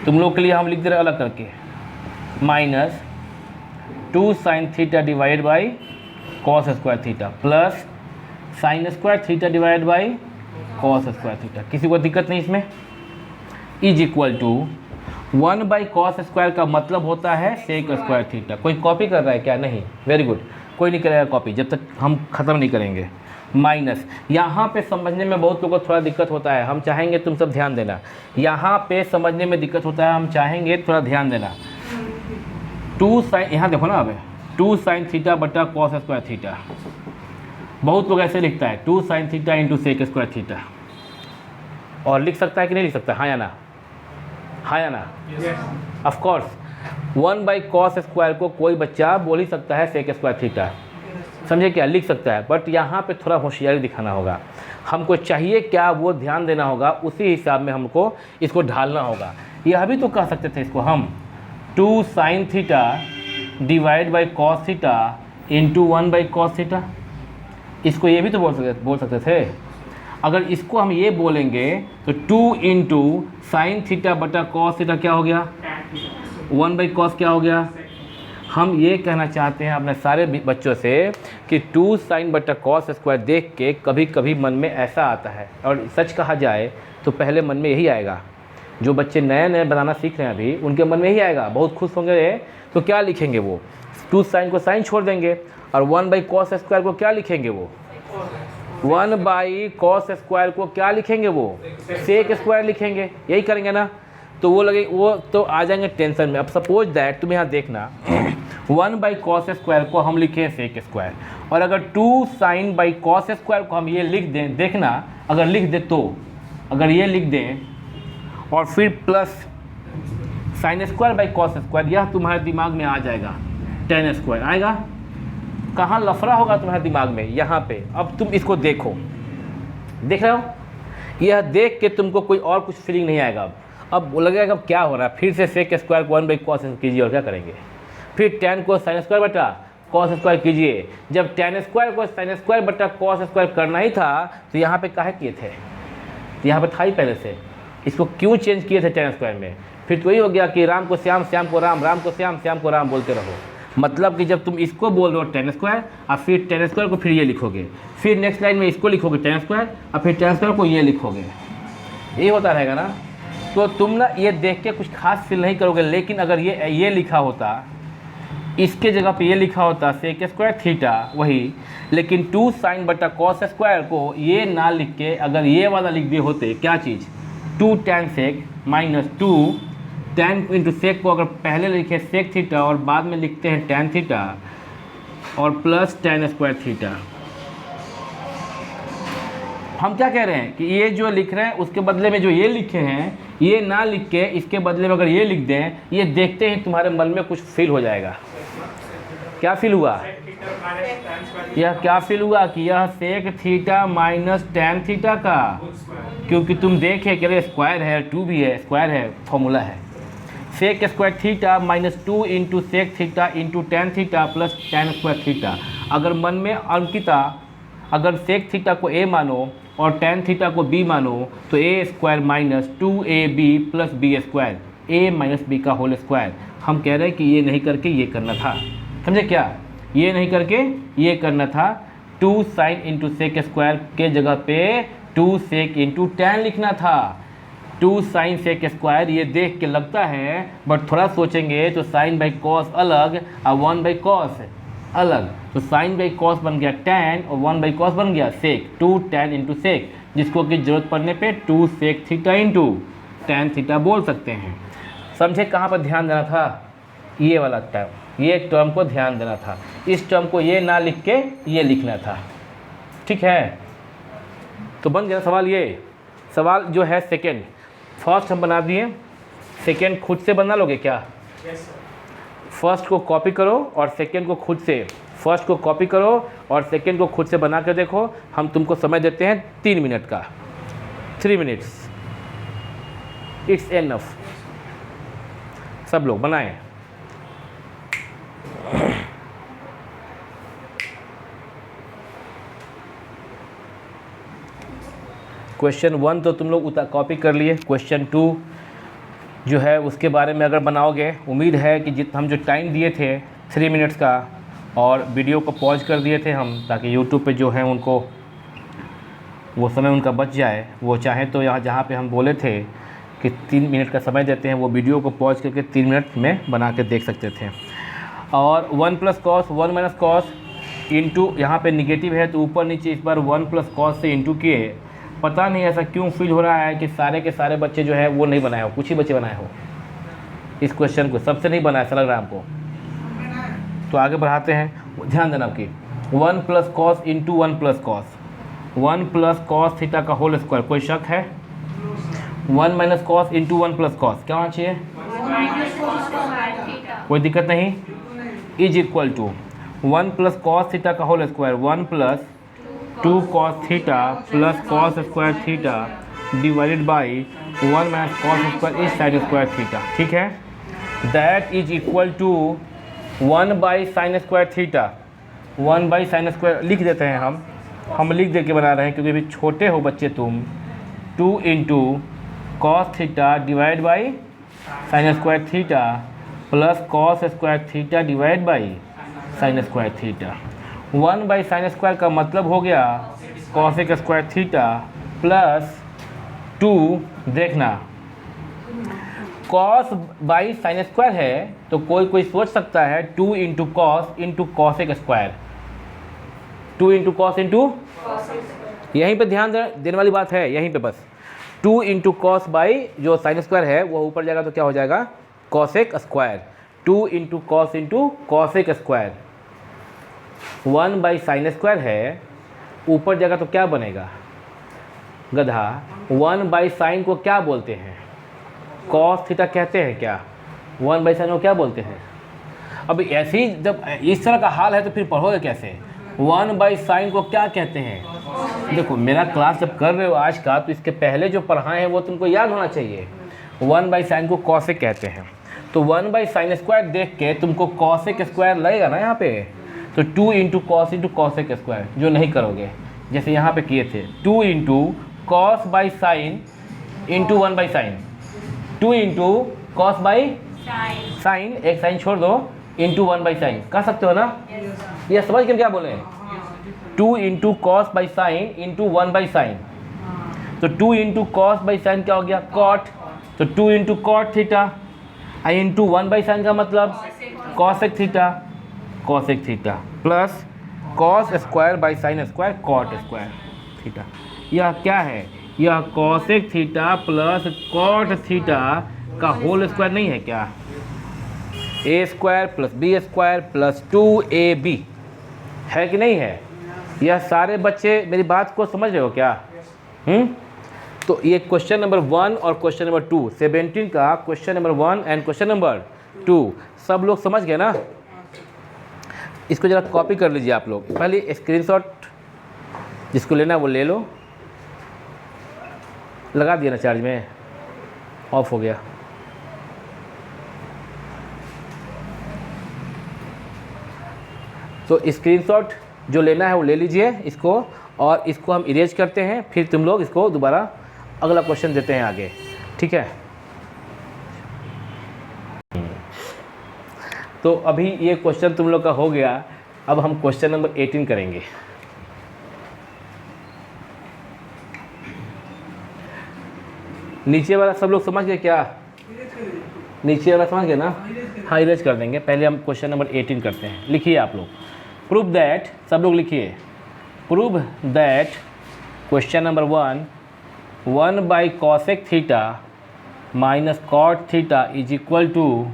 तुम लोग के लिए हम लिख दे रहे अलग करके, minus 2 sine theta divide by cos square theta plus sine square theta divide by cos square theta. किसी को दिक्कत नहीं इसमें? Is equal to 1 by cos square का मतलब होता है सेक स्क्वायर थीटा। कोई कॉपी कर रहा है क्या? नहीं, वेरी गुड, कोई नहीं करेगा कॉपी जब तक हम ख़त्म नहीं करेंगे। माइनस यहाँ पे समझने में बहुत लोगों को थोड़ा दिक्कत होता है, हम चाहेंगे तुम सब ध्यान देना, यहाँ पे समझने में दिक्कत होता है, हम चाहेंगे थोड़ा ध्यान देना। 2 साइन, यहाँ देखो ना, अब 2 साइन थीटा बटा कॉस स्क्वायर थीटा, बहुत लोग ऐसे लिखता है 2 sine theta into sec square theta, और लिख सकता है कि नहीं लिख सकता? हाँ या ना? हाँ या ना? Of course 1 by cos square को कोई बच्चा बोल ही सकता है सेक स्क्वायर थीटा, समझे क्या? लिख सकता है, बट यहाँ पे थोड़ा होशियारी दिखाना होगा, हमको चाहिए क्या वो ध्यान देना होगा, उसी हिसाब में हमको इसको ढालना होगा। यह भी तो कह सकते थे इसको हम 2 sine theta divide by cos theta into 1 by cos theta, इसको ये भी तो बोल सकते थे। अगर इसको हम ये बोलेंगे तो 2 इंटू साइन थीटा बटा कॉस थीटा क्या हो गया? 1 बाई कॉस क्या हो गया? हम ये कहना चाहते हैं अपने सारे बच्चों से कि 2 साइन बटा कॉस स्क्वायर देख के कभी कभी मन में ऐसा आता है, और सच कहा जाए तो पहले मन में यही आएगा, जो बच्चे नए नए बनाना सीख रहे हैं अभी उनके मन में यही आएगा, बहुत खुश होंगे। तो क्या लिखेंगे वो? 2 साइन को साइन छोड़ देंगे, और 1 बाई कॉस स्क्वायर को क्या लिखेंगे वो? 1 बाई कॉस स्क्वायर को क्या लिखेंगे वो? सेक स्क्वायर लिखेंगे, यही करेंगे ना। तो वो लगे, वो तो आ जाएंगे टेंशन में। अब सपोज दैट तुम यहाँ देखना 1 बाई कॉस स्क्वायर को हम लिखे सेक स्क्वायर, और अगर 2 साइन बाई कॉस स्क्वायर को हम ये लिख दें, देखना अगर लिख दे तो, अगर ये लिख दें और फिर plus sine square by cos square, यह तुम्हारे दिमाग में आ जाएगा, टेन स्क्वायर आएगा। कहाँ लफड़ा होगा तुम्हारे दिमाग में? यहाँ पे। अब तुम इसको देखो, देख रहे हो? यह देख के तुमको कोई और कुछ फीलिंग नहीं आएगा। अब वो लगेगा अब क्या हो रहा है, फिर से सेक स्क्वायर को 1 बाई कॉस कीजिए, और क्या करेंगे? फिर टेन को साइन स्क्वायर बटा कॉस स्क्वायर कीजिए। जब टेन स्क्वायर को साइन स्क्वायर बटा कॉस स्क्वायर करना ही था तो यहाँ पे काहे किए थे? यहाँ पे था ही पहले से, इसको क्यों चेंज किए थे टेन स्क्वायर में? फिर तो वही हो गया कि राम को श्याम, श्याम को राम, राम को श्याम, श्याम को राम बोलते रहो। मतलब कि जब तुम इसको बोल रहे हो टेन स्क्वायर, और फिर टेन स्क्वायर को फिर ये लिखोगे, फिर नेक्स्ट लाइन में इसको लिखोगे टेन स्क्वायर, और फिर टेन स्क्वायर को ये लिखोगे, ये होता रहेगा ना। तो तुम ना ये देख के कुछ खास फील नहीं करोगे, लेकिन अगर ये लिखा होता, इसके जगह पे ये लिखा होता सेक स्क्वायर थीटा वही, लेकिन 2 साइन बटा कॉस स्क्वायर को ये ना लिख के अगर ये वाला लिख दिए होते, क्या चीज़? 2 tan sec minus 2 tan into sec को अगर पहले लिखे सेक थीटा और बाद में लिखते हैं टैन थीटा और प्लस टैन स्क्वायर थीटा। हम क्या कह रहे हैं कि ये जो लिख रहे हैं उसके बदले में जो ये लिखे हैं, ये ना लिख के इसके बदले में अगर ये लिख दें, ये देखते ही तुम्हारे मन में कुछ फील हो जाएगा। क्या फील हुआ? यह क्या फील हुआ कि यह sec theta minus tan theta का, क्योंकि तुम देखे कि अरे स्क्वायर है, 2 भी है, स्क्वायर है, फॉर्मूला है sec square theta minus 2 into sec theta into tan theta plus tan square theta. अगर मन में अंकिता अगर सेक थीटा को a मानो और टैन थीटा को b मानो तो a square minus 2ab plus b square, a minus b का होल स्क्वायर। हम कह रहे हैं कि ये नहीं करके ये करना था, समझे क्या? ये नहीं करके ये करना था, 2 साइन इंटू सेक स्क्वायर के जगह पे 2 सेक इंटू टैन लिखना था। 2 साइन सेक स्क्वायर, ये देख के लगता है, बट थोड़ा सोचेंगे तो साइन बाई कॉस अलग और 1 बाई कॉस अलग, तो साइन बाई कॉस बन गया tan और 1 बाई कॉस बन गया सेक, 2 tan इंटू सेक, जिसको कि जरूरत पड़ने पे 2 sec theta into tan theta बोल सकते हैं। समझे कहाँ पर ध्यान देना था? ये वाला टर्म, ये टर्म को ध्यान देना था, इस टर्म को ये ना लिख के ये लिखना था, ठीक है। तो बन गया सवाल। ये सवाल जो है सेकेंड, फर्स्ट हम बना दिए, सेकेंड खुद से बना लोगे क्या? फर्स्ट को कॉपी करो और सेकेंड को खुद से, फर्स्ट को कॉपी करो और सेकेंड को खुद से बना कर देखो। हम तुमको समय देते हैं 3 मिनट का, 3 मिनट्स, इट्स एनफ। सब लोग बनाएं। क्वेश्चन 1 तो तुम लोग कॉपी कर लिए, क्वेश्चन 2 जो है उसके बारे में अगर बनाओगे, उम्मीद है कि हम जो टाइम दिए थे 3 मिनट्स का, और वीडियो को पॉज कर दिए थे हम, ताकि यूट्यूब पे जो है उनको वो समय उनका बच जाए। वो चाहे तो यहाँ जहाँ पे हम बोले थे कि 3 मिनट का समय देते हैं, वो वीडियो को पॉज करके 3 मिनट में बना के देख सकते थे। और 1 plus cos 1 minus cos into, यहाँ पे निगेटिव है तो ऊपर नीचे इस बार 1 प्लस कॉस से इंटू किए। पता नहीं ऐसा क्यों फील हो रहा है कि सारे के सारे बच्चे जो है वो नहीं बनाए हो, कुछ ही बच्चे बनाए हो इस क्वेश्चन को, सबसे नहीं बनाया ऐसा लग रहा है हमको। तो आगे बढ़ाते हैं, ध्यान देना आपकी। 1 plus cos into 1 plus cos, 1 plus cos theta का होल स्क्वायर, कोई शक है? 1 minus cos into 1 plus cos क्या होना चाहिए? कोई दिक्कत नहीं, is equal to 1 plus cos theta का whole square, 1 plus 2 cos theta plus cos square theta divided by 1 minus cos square is sine square theta, ठीक है। That is equal to 1 by sine square theta, 1 by sine square लिख देते हैं हम लिख दे के बना रहे हैं क्योंकि अभी छोटे हो बच्चे तुम। 2 into cos theta divide by sine square theta plus cos square theta divide by sine square theta. 1 by sine square का मतलब हो गया कॉसेक स्क्वायर थीटा प्लस 2, देखना कॉस बाई साइन स्क्वायर है तो कोई सोच सकता है 2 into cos into cosec square, 2 into cos into, यहीं पे ध्यान देने वाली बात है, यहीं पे बस 2 इंटू कॉस बाई जो साइन स्क्वायर है वो ऊपर जाएगा तो क्या हो जाएगा? Cosec square. 2 into cos into cosec square, 1 by sine square है, ऊपर जाएगा तो क्या बनेगा गधा? 1 बाई साइन को क्या बोलते हैं? कॉस थीटा कहते हैं क्या? 1 बाई साइन को क्या बोलते हैं? अब ऐसे ही जब इस तरह का हाल है तो फिर पढ़ोगे कैसे? 1 बाई साइन को क्या कहते हैं? देखो मेरा क्लास जब कर रहे हो आज का, तो इसके पहले जो पढ़ाए हैं वो तुमको याद होना चाहिए। 1 बाई साइन को कॉसेक कहते हैं, तो 1 बाई साइन स्क्वायर देख के तुमको कॉसेक स्क्वायर लगेगा ना यहाँ पे, तो 2 into cos into cosec square, जो नहीं करोगे जैसे यहाँ पे किए थे। 2 into cos by sine into 1 by sign, 2 into cos by sine, एक साइन छोड़ दो, इंटू 1 बाई साइन कह सकते हो ना? ये समझ के क्या बोले? 2 into cos by sine into 1 by sign, तो 2 इंटू कॉस बाई साइन क्या हो गया? कॉट, तो 2 into cot theta, into 1 by sine का मतलब cosec theta, cosec theta plus cos square by sine square cot square theta. यह क्या है? यह cosec theta plus cot theta का होल स्क्वायर नहीं है क्या? A square plus b square plus 2ab है कि नहीं है? यह सारे बच्चे मेरी बात को समझ रहे हो क्या? तो ये क्वेश्चन नंबर 1 और क्वेश्चन नंबर 2, 17 का question number 1 and question number 2 सब लोग समझ गए ना? इसको ज़रा कॉपी कर लीजिए आप लोग, पहले स्क्रीनशॉट जिसको लेना है वो ले लो। लगा दिया ना चार्ज में, ऑफ हो गया। तो स्क्रीनशॉट जो लेना है वो ले लीजिए इसको, और इसको हम इरेज करते हैं, फिर तुम लोग इसको दोबारा अगला क्वेश्चन देते हैं आगे, ठीक है? तो अभी ये क्वेश्चन तुम लोग का हो गया, अब हम क्वेश्चन नंबर 18 करेंगे। नीचे वाला सब लोग समझ गए क्या? नीचे वाला समझ गए ना? हाँ, इरेज कर देंगे। पहले हम क्वेश्चन नंबर 18 करते हैं। लिखिए आप लोग, प्रूव दैट, सब लोग लिखिए, prove that question number 1 by cosec theta minus cot theta is equal to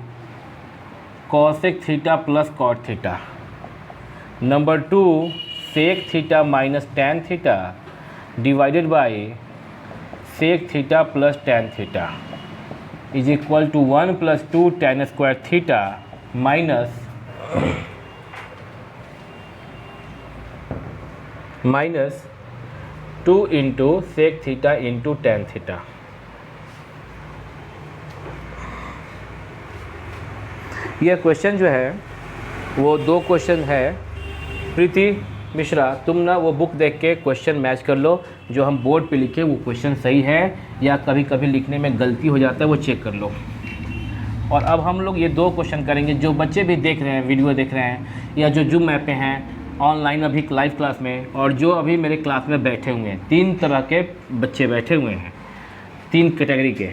cosec theta plus cot theta. Number 2 sec theta minus tan theta divided by sec theta plus tan theta is equal to 1 + 2 tan square theta minus 2 into sec theta into tan theta. यह क्वेश्चन जो है वो 2 क्वेश्चन है। प्रीति मिश्रा, तुम ना वो बुक देख के क्वेश्चन मैच कर लो, जो हम बोर्ड पे लिखे वो क्वेश्चन सही है या कभी कभी लिखने में गलती हो जाता है, वो चेक कर लो। और अब हम लोग ये 2 क्वेश्चन करेंगे। जो बच्चे भी देख रहे हैं, वीडियो देख रहे हैं, या जो जूम ऐप पे हैं ऑनलाइन अभी लाइव क्लास में, और जो अभी मेरे क्लास में बैठे हुए हैं, 3 तरह के बच्चे बैठे हुए हैं, 3 कैटेगरी के।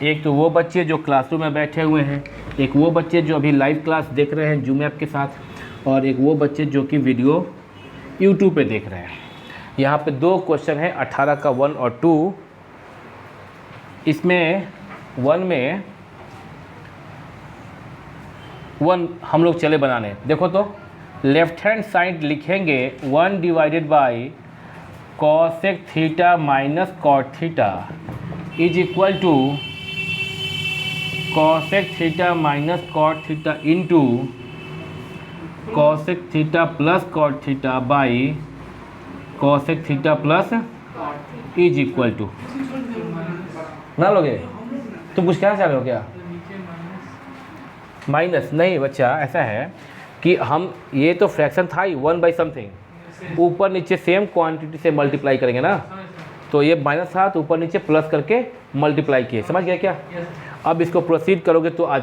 एक तो वो बच्चे जो क्लासरूम में बैठे हुए हैं, एक वो बच्चे जो अभी लाइव क्लास देख रहे हैं जूम ऐप के साथ, और एक वो बच्चे जो कि वीडियो यूट्यूब पे देख रहे हैं। यहाँ पे 2 क्वेश्चन है, 18 का 1 और 2। इसमें 1 में 1 हम लोग चले बनाने। देखो तो लेफ्ट हैंड साइड लिखेंगे 1 divided by cosec theta minus cot theta is equal to cosec theta minus cot theta into cosec theta plus cot theta by cosec theta plus is equal to. ना लोगे तुम कुछ कहना चाह रहे हो क्या? माइनस नहीं बच्चा, ऐसा है कि हम ये तो फ्रैक्शन था ही 1 बाई समथिंग, ऊपर नीचे सेम क्वांटिटी से मल्टीप्लाई करेंगे ना, तो ये माइनस था तो ऊपर नीचे प्लस करके मल्टीप्लाई किए। समझ गया क्या? अब इसको प्रोसीड करोगे तो आ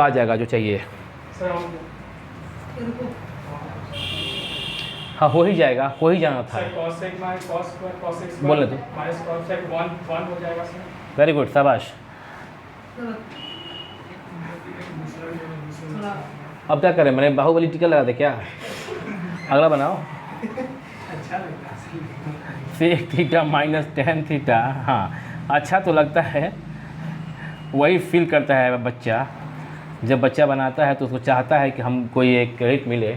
जाएगा जो चाहिए। हाँ, हो ही जाएगा, हो ही जाना था। बोले तो वेरी गुड, शाबाश। अब क्या करें, मैंने बाहुबली टीका लगा दे क्या? अगला बनाओ। Sec theta minus tan theta. हाँ, अच्छा तो लगता है, वही फील करता है बच्चा। जब बच्चा बनाता है तो उसको चाहता है कि हम कोई एक क्रेडिट मिले।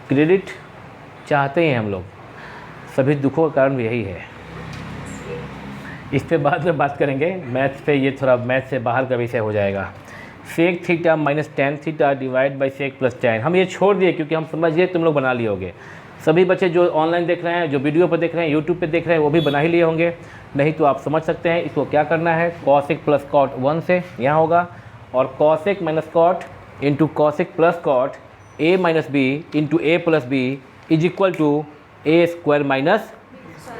क्रेडिट चाहते हैं हम लोग, सभी दुखों का कारण भी यही है। इस पे बाद में बात करेंगे, मैथ्स पे ये थोड़ा मैथ्स से बाहर का विषय हो जाएगा। Sec theta minus tan theta divide by sec plus tan हम ये छोड़ दिए क्योंकि हम समझ गए तुम लोग बना लिए होगे। सभी बच्चे जो ऑनलाइन देख रहे हैं, जो वीडियो पर देख रहे हैं, यूट्यूब पे देख रहे हैं, वो भी बना ही लिए होंगे। नहीं तो आप समझ सकते हैं इसको क्या करना है। कॉसेक प्लस कॉट 1 से यहाँ होगा, और cosec minus cot into cosec plus cot a minus b into a plus b is equal to a square minus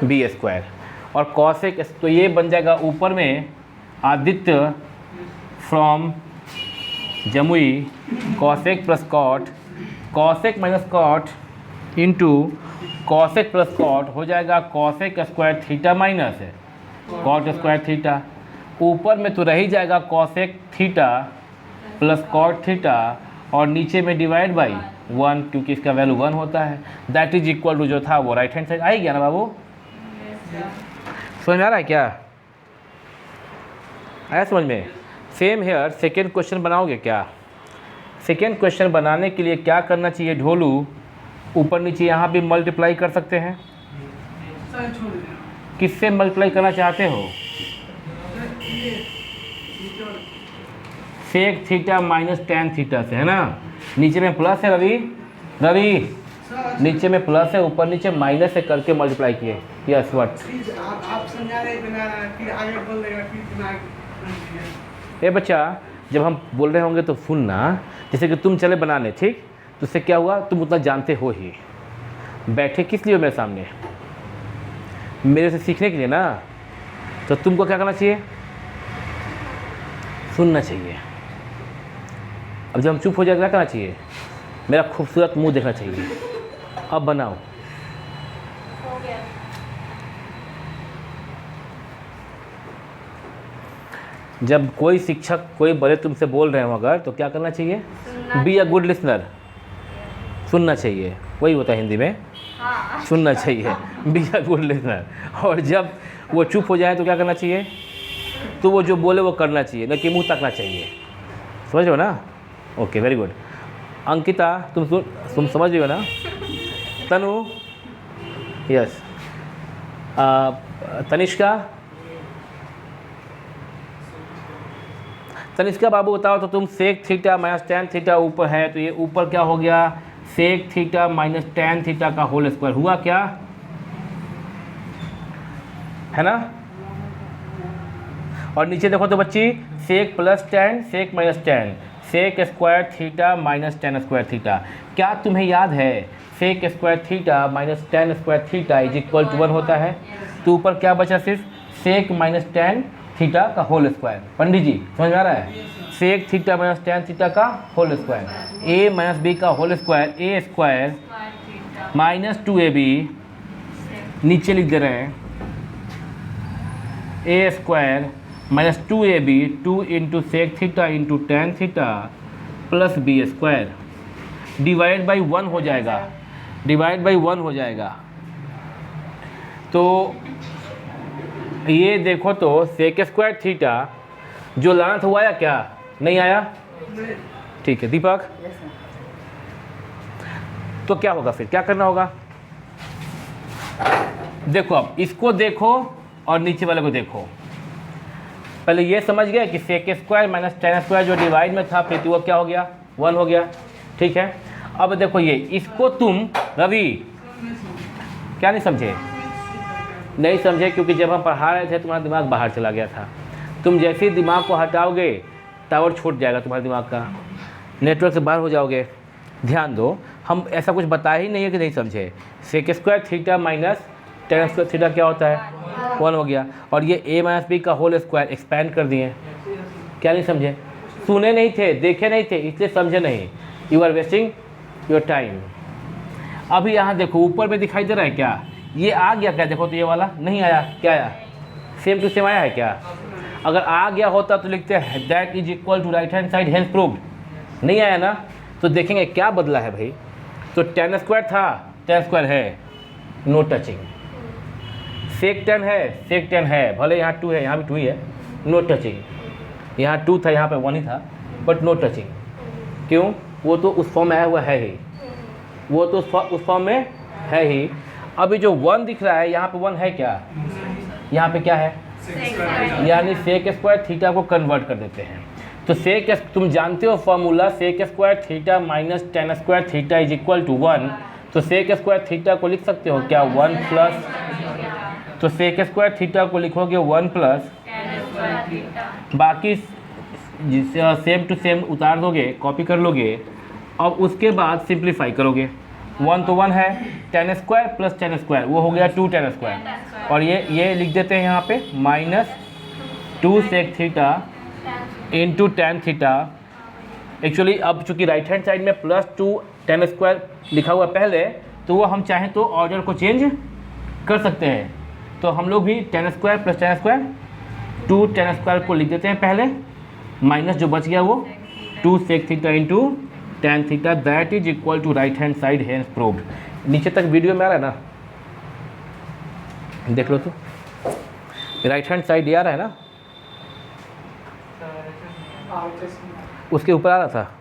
b square. और कॉसेक तो ये बन जाएगा ऊपर में Aditya from Jamui, cosec plus cot, cosec minus cot into cosec plus cot हो जाएगा cosec square theta minus cot square theta. ऊपर में तो रह ही जाएगा cosec theta plus cot theta, और नीचे में डिवाइड बाई 1 क्योंकि इसका वैल्यू 1 होता है। दैट इज इक्वल टू जो था वो राइट हैंड साइड आ ही गया ना बाबू? समझ में आ रहा है क्या? आया समझ में? सेम हेयर सेकेंड क्वेश्चन बनाओगे क्या? सेकेंड क्वेश्चन बनाने के लिए क्या करना चाहिए ढोलू? ऊपर नीचे यहाँ भी मल्टीप्लाई कर सकते हैं। किससे मल्टीप्लाई करना चाहते हो? Sec theta minus tan theta से, है ना? नीचे में प्लस है रवि नीचे में प्लस है, ऊपर नीचे माइनस से करके मल्टीप्लाई किए। Yes what? आप समझा रहे फिर आगे बोल देगा ए बच्चा, जब हम बोल रहे होंगे तो सुनना। जैसे कि तुम चले बनाने, ठीक? तो उससे क्या हुआ, तुम उतना जानते हो ही। बैठे किस लिए हो मेरे सामने? मेरे से सीखने के लिए ना। तो तुमको क्या करना चाहिए? सुनना चाहिए। अब जब हम चुप हो जाए क्या करना चाहिए? मेरा खूबसूरत मुंह देखना चाहिए। अब बनाओ। हो गया। जब कोई शिक्षक कोई बड़े तुमसे बोल रहे हो अगर, तो क्या करना चाहिए? सुनना बी अ गुड लिसनर, सुनना चाहिए, वही होता है हिंदी में, हाँ सुनना चाहिए, बी अ गुड लिसनर। और जब वो चुप हो जाए तो क्या करना चाहिए? तो वो जो बोले वो करना चाहिए, न कि मुंह तकना चाहिए। समझ रहे हो ना? Okay, very good. अंकिता, तुम समझ रही हो ना? तनु, यस। तनिष्का बाबू बताओ तो तुम sec theta minus tan theta ऊपर है, तो ये ऊपर क्या हो गया? Sec theta minus tan theta का होल स्क्वायर हुआ क्या? है ना? और नीचे देखो तो बच्ची, sec plus tan sec minus tan, sec square theta minus tan square theta. क्या तुम्हें याद है sec square theta minus tan square theta is equal to 1 होता है? तो ऊपर क्या बचा? सिर्फ सेक माइनस टेन थीटा का होल स्क्वायर। पंडित जी समझ में आ रहा है? Sec theta minus tan theta का whole square, a minus b का whole square, a square minus 2ab, नीचे लिख दे रहे हैं a square minus 2ab, 2 into sec theta into tan theta plus b square, divide by 1 हो जाएगा, डिवाइड बाई 1 हो जाएगा। तो ये देखो तो सेक स्क्वायर थीटा जो लाना था वो आया क्या? नहीं आया? ठीक है दीपक, तो क्या होगा फिर? क्या करना होगा? देखो अब इसको देखो और नीचे वाले को देखो। पहले ये समझ गए कि sec square minus tan square जो डिवाइड में था, फिर वो क्या हो गया? 1 हो गया। ठीक है, अब देखो ये, इसको तुम रवि क्या नहीं समझे? नहीं समझे क्योंकि जब हम पढ़ा रहे थे तुम्हारा दिमाग बाहर चला गया था। तुम जैसे ही दिमाग को हटाओगे टावर छूट जाएगा तुम्हारे दिमाग का, नेटवर्क से बाहर हो जाओगे। ध्यान दो, हम ऐसा कुछ बताया ही नहीं है कि नहीं समझे। Sec square theta minus tan square theta क्या होता है? 1 हो गया। और ये ए माइनस बी का होल स्क्वायर एक्सपैंड कर दिए। क्या नहीं समझे? सुने नहीं थे, देखे नहीं थे, इसलिए समझे नहीं। You are wasting your time. अभी यहाँ देखो ऊपर में दिखाई दे रहा है क्या? ये आ गया क्या? देखो तो ये वाला नहीं आया, क्या आया? सेम टू सेम आया है क्या? अगर आ गया होता तो लिखते हैं that is equal to right hand side hence proved. नहीं आया ना, तो देखेंगे क्या बदला है भाई। तो टेन स्क्वायर था, टेन स्क्वायर है, नो टचिंग। सेक टेन है, सेक टेन है, भले यहाँ 2 है, यहाँ भी 2 ही है, नो टचिंग। यहाँ 2 था, यहाँ पे 1 ही था, बट नो टचिंग। क्यों? वो तो उस फॉर्म में आया हुआ है ही, वो तो उस फॉर्म में है ही। अभी जो 1 दिख रहा है यहाँ पे 1 है क्या? यहाँ पे क्या है? यानी सेक स्क्वायर थीटा को कन्वर्ट कर देते हैं। तो सेक, तुम जानते हो formula, sec square theta minus tan square theta is equal to 1। तो सेक स्क्वायर थीटा को लिख सकते हो क्या? 1 प्लस, तो सेक स्क्वायर थीटा को लिखोगे 1 प्लस, बाकी सेम टू सेम उतार दोगे, कॉपी कर लोगे, और उसके बाद सिंप्लीफाई करोगे। 1 तो 1 है, ten square plus ten square वो हो गया 2 टेन स्क्वायर। और ये लिख देते हैं यहाँ पे minus 2 sec theta into tan theta. Actually अब चूँकि राइट हैंड साइड में प्लस 2 टेन स्क्वायर लिखा हुआ पहले, तो वो हम चाहें तो ऑर्डर को चेंज कर सकते हैं। तो हम लोग भी ten square plus ten square 2 tan square को लिख देते हैं पहले, माइनस जो बच गया वो 2 sec theta into tan theta that is equal to right hand side hence proved. नीचे तक वीडियो में आ रहा है ना? देख लो तो, राइट हैंड साइड ये आ रहा है ना? उसके ऊपर आ रहा था,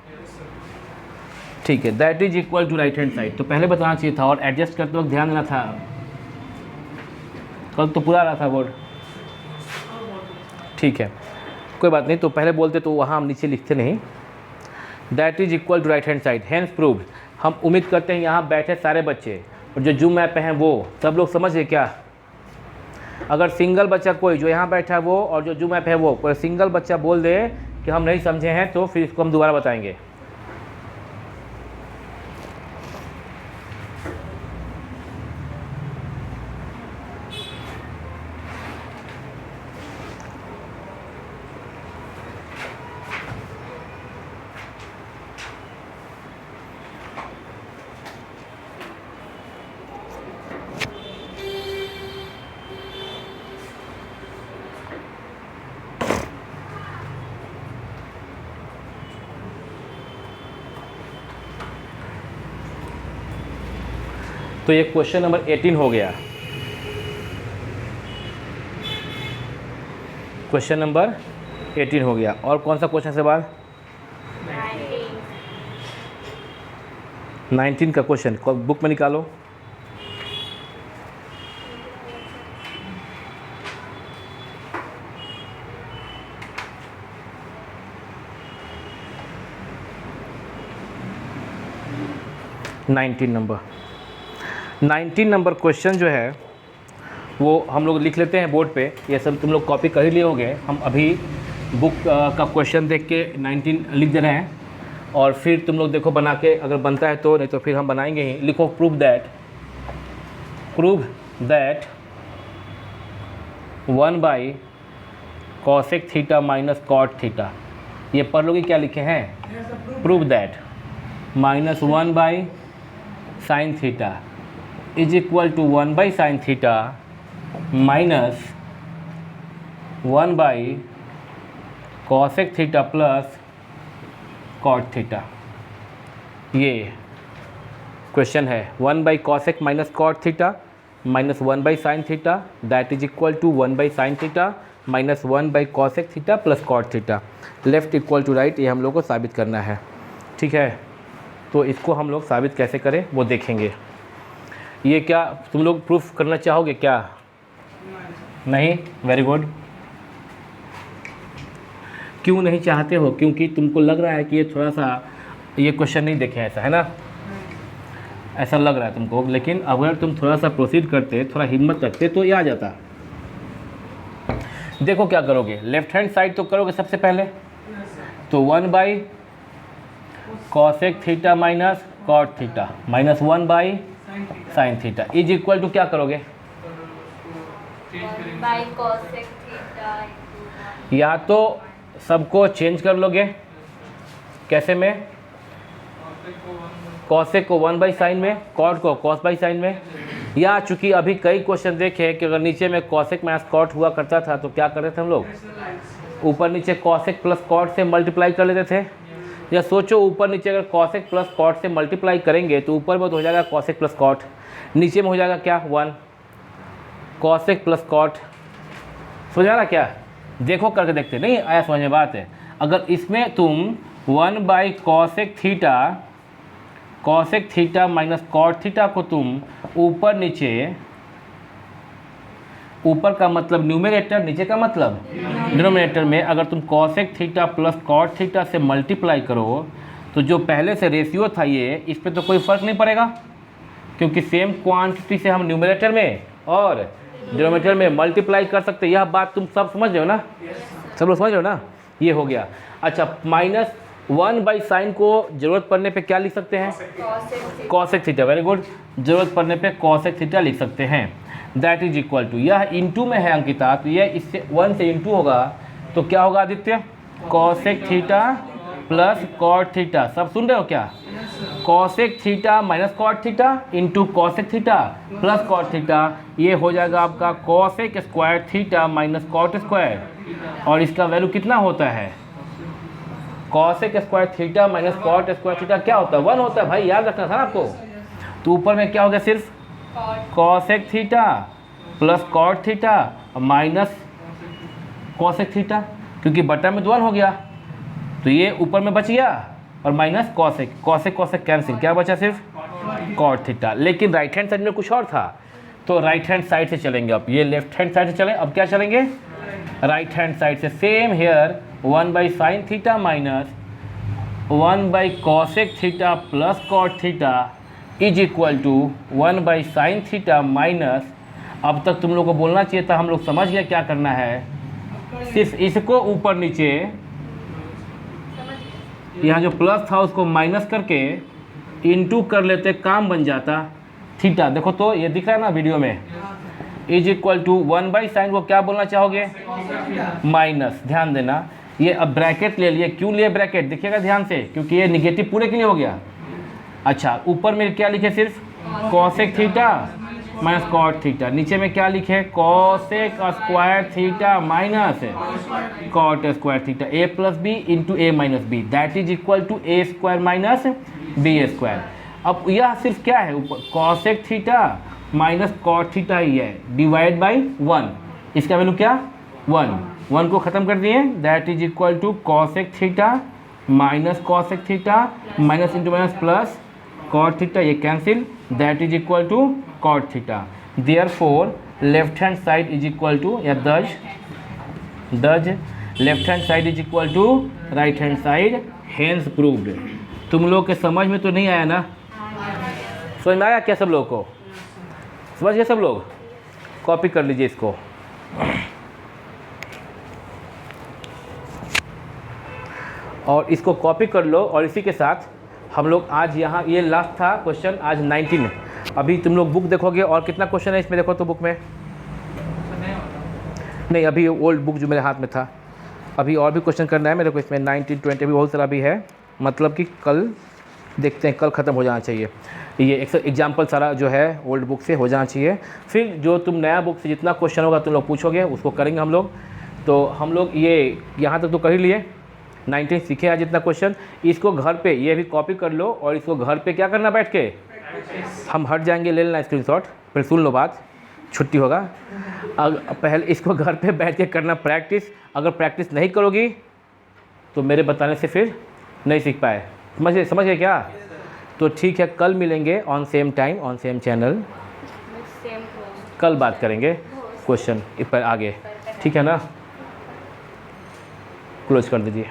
ठीक है। That is equal to right hand side, तो पहले बताना चाहिए था और एडजस्ट करते वक्त ध्यान देना था। कल तो पूरा आ रहा था बोर्ड, ठीक है कोई बात नहीं। तो पहले बोलते तो वहाँ हम नीचे लिखते नहीं। That is equal to right hand side hence proved. हम उम्मीद करते हैं यहाँ बैठे सारे बच्चे और जो जूम ऐप पे हैं वो सब लोग समझ गए क्या? अगर सिंगल बच्चा कोई जो यहाँ बैठा है वो और जो जूम ऐप है वो, कोई सिंगल बच्चा बोल दे कि हम नहीं समझे हैं, तो फिर इसको हम दोबारा बताएंगे। तो ये क्वेश्चन नंबर 18 हो गया। क्वेश्चन नंबर 18 हो गया। और कौन सा क्वेश्चन से बाद 19 का क्वेश्चन बुक में निकालो। नाइनटीन नंबर क्वेश्चन जो है वो हम लोग लिख लेते हैं बोर्ड पे। ये सब तुम लोग कॉपी कर ही लिए होंगे। हम अभी बुक का क्वेश्चन देख के 19 लिख दे रहे हैं और फिर तुम लोग देखो बना के, अगर बनता है तो, नहीं तो फिर हम बनाएंगे ही। लिखो prove that 1 cosec theta minus cot theta. ये पढ़ लोगे क्या लिखे हैं? Prove that -1 sin theta is equal to 1 sin theta minus 1 cosec theta plus cot theta. ये क्वेश्चन है 1 cosec माइनस cot theta minus 1 sin theta that is equal to 1 sin theta minus 1 cosec theta plus cot theta. Left equal to right, ये हम लोग को साबित करना है। ठीक है, तो इसको हम लोग साबित कैसे करें वो देखेंगे। ये क्या तुम लोग प्रूफ करना चाहोगे क्या? नहीं? Very good. क्यों नहीं चाहते हो? क्योंकि तुमको लग रहा है कि ये थोड़ा सा ये क्वेश्चन नहीं देखे, ऐसा है ना, ऐसा लग रहा है तुमको। लेकिन अगर तुम थोड़ा सा प्रोसीड करते, थोड़ा हिम्मत रखते तो ये आ जाता। देखो क्या करोगे, लेफ्ट हैंड साइड तो करोगे सबसे पहले। तो 1 cosec theta minus cot theta minus 1 sin theta is equal to क्या करोगे? 1 cosec थीटा। या तो सबको चेंज कर लोगे, कैसे में? cosec को 1 sin में, कॉट को cos sin में। या चूंकि अभी कई क्वेश्चन देखे कि अगर नीचे में cosec माइनस कॉट हुआ करता था तो क्या करते थे हम लोग? ऊपर नीचे cosec प्लस कॉट से मल्टीप्लाई कर लेते थे। या सोचो ऊपर नीचे अगर cosec प्लस कॉट से मल्टीप्लाई करेंगे तो ऊपर में तो हो जाएगा cosec प्लस कॉट, नीचे में हो जाएगा क्या? 1 cosec प्लस कॉट। समझ आ रहा क्या? देखो करके देखते, नहीं आया समझ में बात है। अगर इसमें तुम 1 cosec theta minus cot theta को तुम ऊपर नीचे, ऊपर का मतलब न्यूमरेटर, नीचे का मतलब डिनोमिनेटर में अगर तुम cosec theta plus cot theta से मल्टीप्लाई करो तो जो पहले से रेशियो था ये, इस पर तो कोई फ़र्क नहीं पड़ेगा क्योंकि सेम क्वांटिटी से हम न्यूमरेटर में और डिनोमिनेटर में मल्टीप्लाई कर सकते हैं। यह बात तुम सब समझ रहे हो ना? सब लोग समझ रहे हो ना? ये हो गया। अच्छा, -1 sin को ज़रूरत पड़ने पे क्या लिख सकते हैं? cosec theta. वेरी गुड, ज़रूरत पड़ने पे cosec थीटा लिख सकते हैं। दैट इज इक्वल टू, यह इंटू में है अंकिता, तो यह इससे 1 से इंटू होगा तो क्या होगा Aditya? cosec theta plus cot theta. सब सुन रहे हो क्या? cosec theta minus cot theta into cosec theta plus cot theta. ये हो जाएगा आपका cosec square theta minus cot square. और इसका वैल्यू कितना होता है? cosec square theta minus cot square theta क्या होता है? 1 होता है भाई, याद रखना था ना आपको। तो ऊपर में क्या हो गया? सिर्फ cosec theta plus cot theta minus cosec theta, क्योंकि बटा में 1 हो गया तो ये ऊपर में बच गया और माइनस cosec कैंसिल, क्या बचा? सिर्फ कॉट थीटा। लेकिन राइट हैंड साइड में कुछ और था, तो राइट हैंड साइड से चलेंगे। अब ये लेफ्ट हैंड साइड से चलें, अब क्या चलेंगे? राइट हैंड साइड से। Same here 1 sin theta minus 1 cosec theta plus cot theta is equal to 1 sin theta minus, अब तक तुम लोग को बोलना चाहिए था, हम लोग समझ गए क्या करना है। सिर्फ इसको ऊपर नीचे, यहाँ जो प्लस था उसको माइनस करके इंटू कर लेते, काम बन जाता थीटा। देखो तो ये दिख रहा है ना वीडियो में, इज इक्वल टू 1 sin को क्या बोलना चाहोगे? माइनस। ध्यान देना, ये अब ब्रैकेट ले लिए। क्यों लिए ब्रैकेट? देखिएगा ध्यान से, क्योंकि ये निगेटिव पूरे के लिए हो गया। अच्छा, ऊपर में क्या लिखे? सिर्फ cosec theta minus cot theta. नीचे में क्या लिखे? cosec square theta minus cot square theta. a plus b into a minus b, that is equal to a square minus b square. अब यह सिर्फ क्या है, cosec theta minus cot theta ही है, डिवाइड बाई 1। इसका वैल्यू क्या 1 को ख़त्म कर दिए, that is equal to cosec theta minus cosec theta minus into minus plus cot theta, ये cancel, that is equal to cot theta. Therefore left hand side is equal to, या does left hand side is equal to right hand side, hence proved. तुम लोग के समझ में तो नहीं आया ना? समझ में आया क्या सब लोग को? समझ गए सब लोग? कॉपी कर लीजिए इसको। और इसको कॉपी कर लो, और इसी के साथ हम लोग आज यहाँ, ये लास्ट था क्वेश्चन आज 19। अभी तुम लोग बुक देखोगे और कितना क्वेश्चन है इसमें, देखो तो बुक में नहीं, अभी ओल्ड बुक जो मेरे हाथ में था, अभी और भी क्वेश्चन करना है मेरे को इसमें 19 20 अभी बहुत सारा भी है, मतलब कि कल देखते हैं, कल ख़त्म हो जाना चाहिए ये एग्जाम्पल सारा जो है ओल्ड बुक से हो जाना चाहिए। फिर जो तुम नया बुक से जितना क्वेश्चन होगा तुम लोग पूछोगे उसको करेंगे हम लोग। तो हम लोग ये यहाँ तक तो कर ही लिए, 19 सीखे आज जितना क्वेश्चन, इसको घर पे ये भी कॉपी कर लो और इसको घर पे क्या करना बैठ के, हम हट जाएंगे, ले लेना स्क्रीनशॉट, फिर सुन लो बात, छुट्टी होगा। पहले इसको घर पे बैठ के करना प्रैक्टिस, अगर प्रैक्टिस नहीं करोगी तो मेरे बताने से फिर नहीं सीख पाए। समझ गए क्या? तो ठीक है, कल मिलेंगे on same time on same channel, कल बात करेंगे क्वेश्चन पर आगे, ठीक है ना? क्लोज कर दीजिए।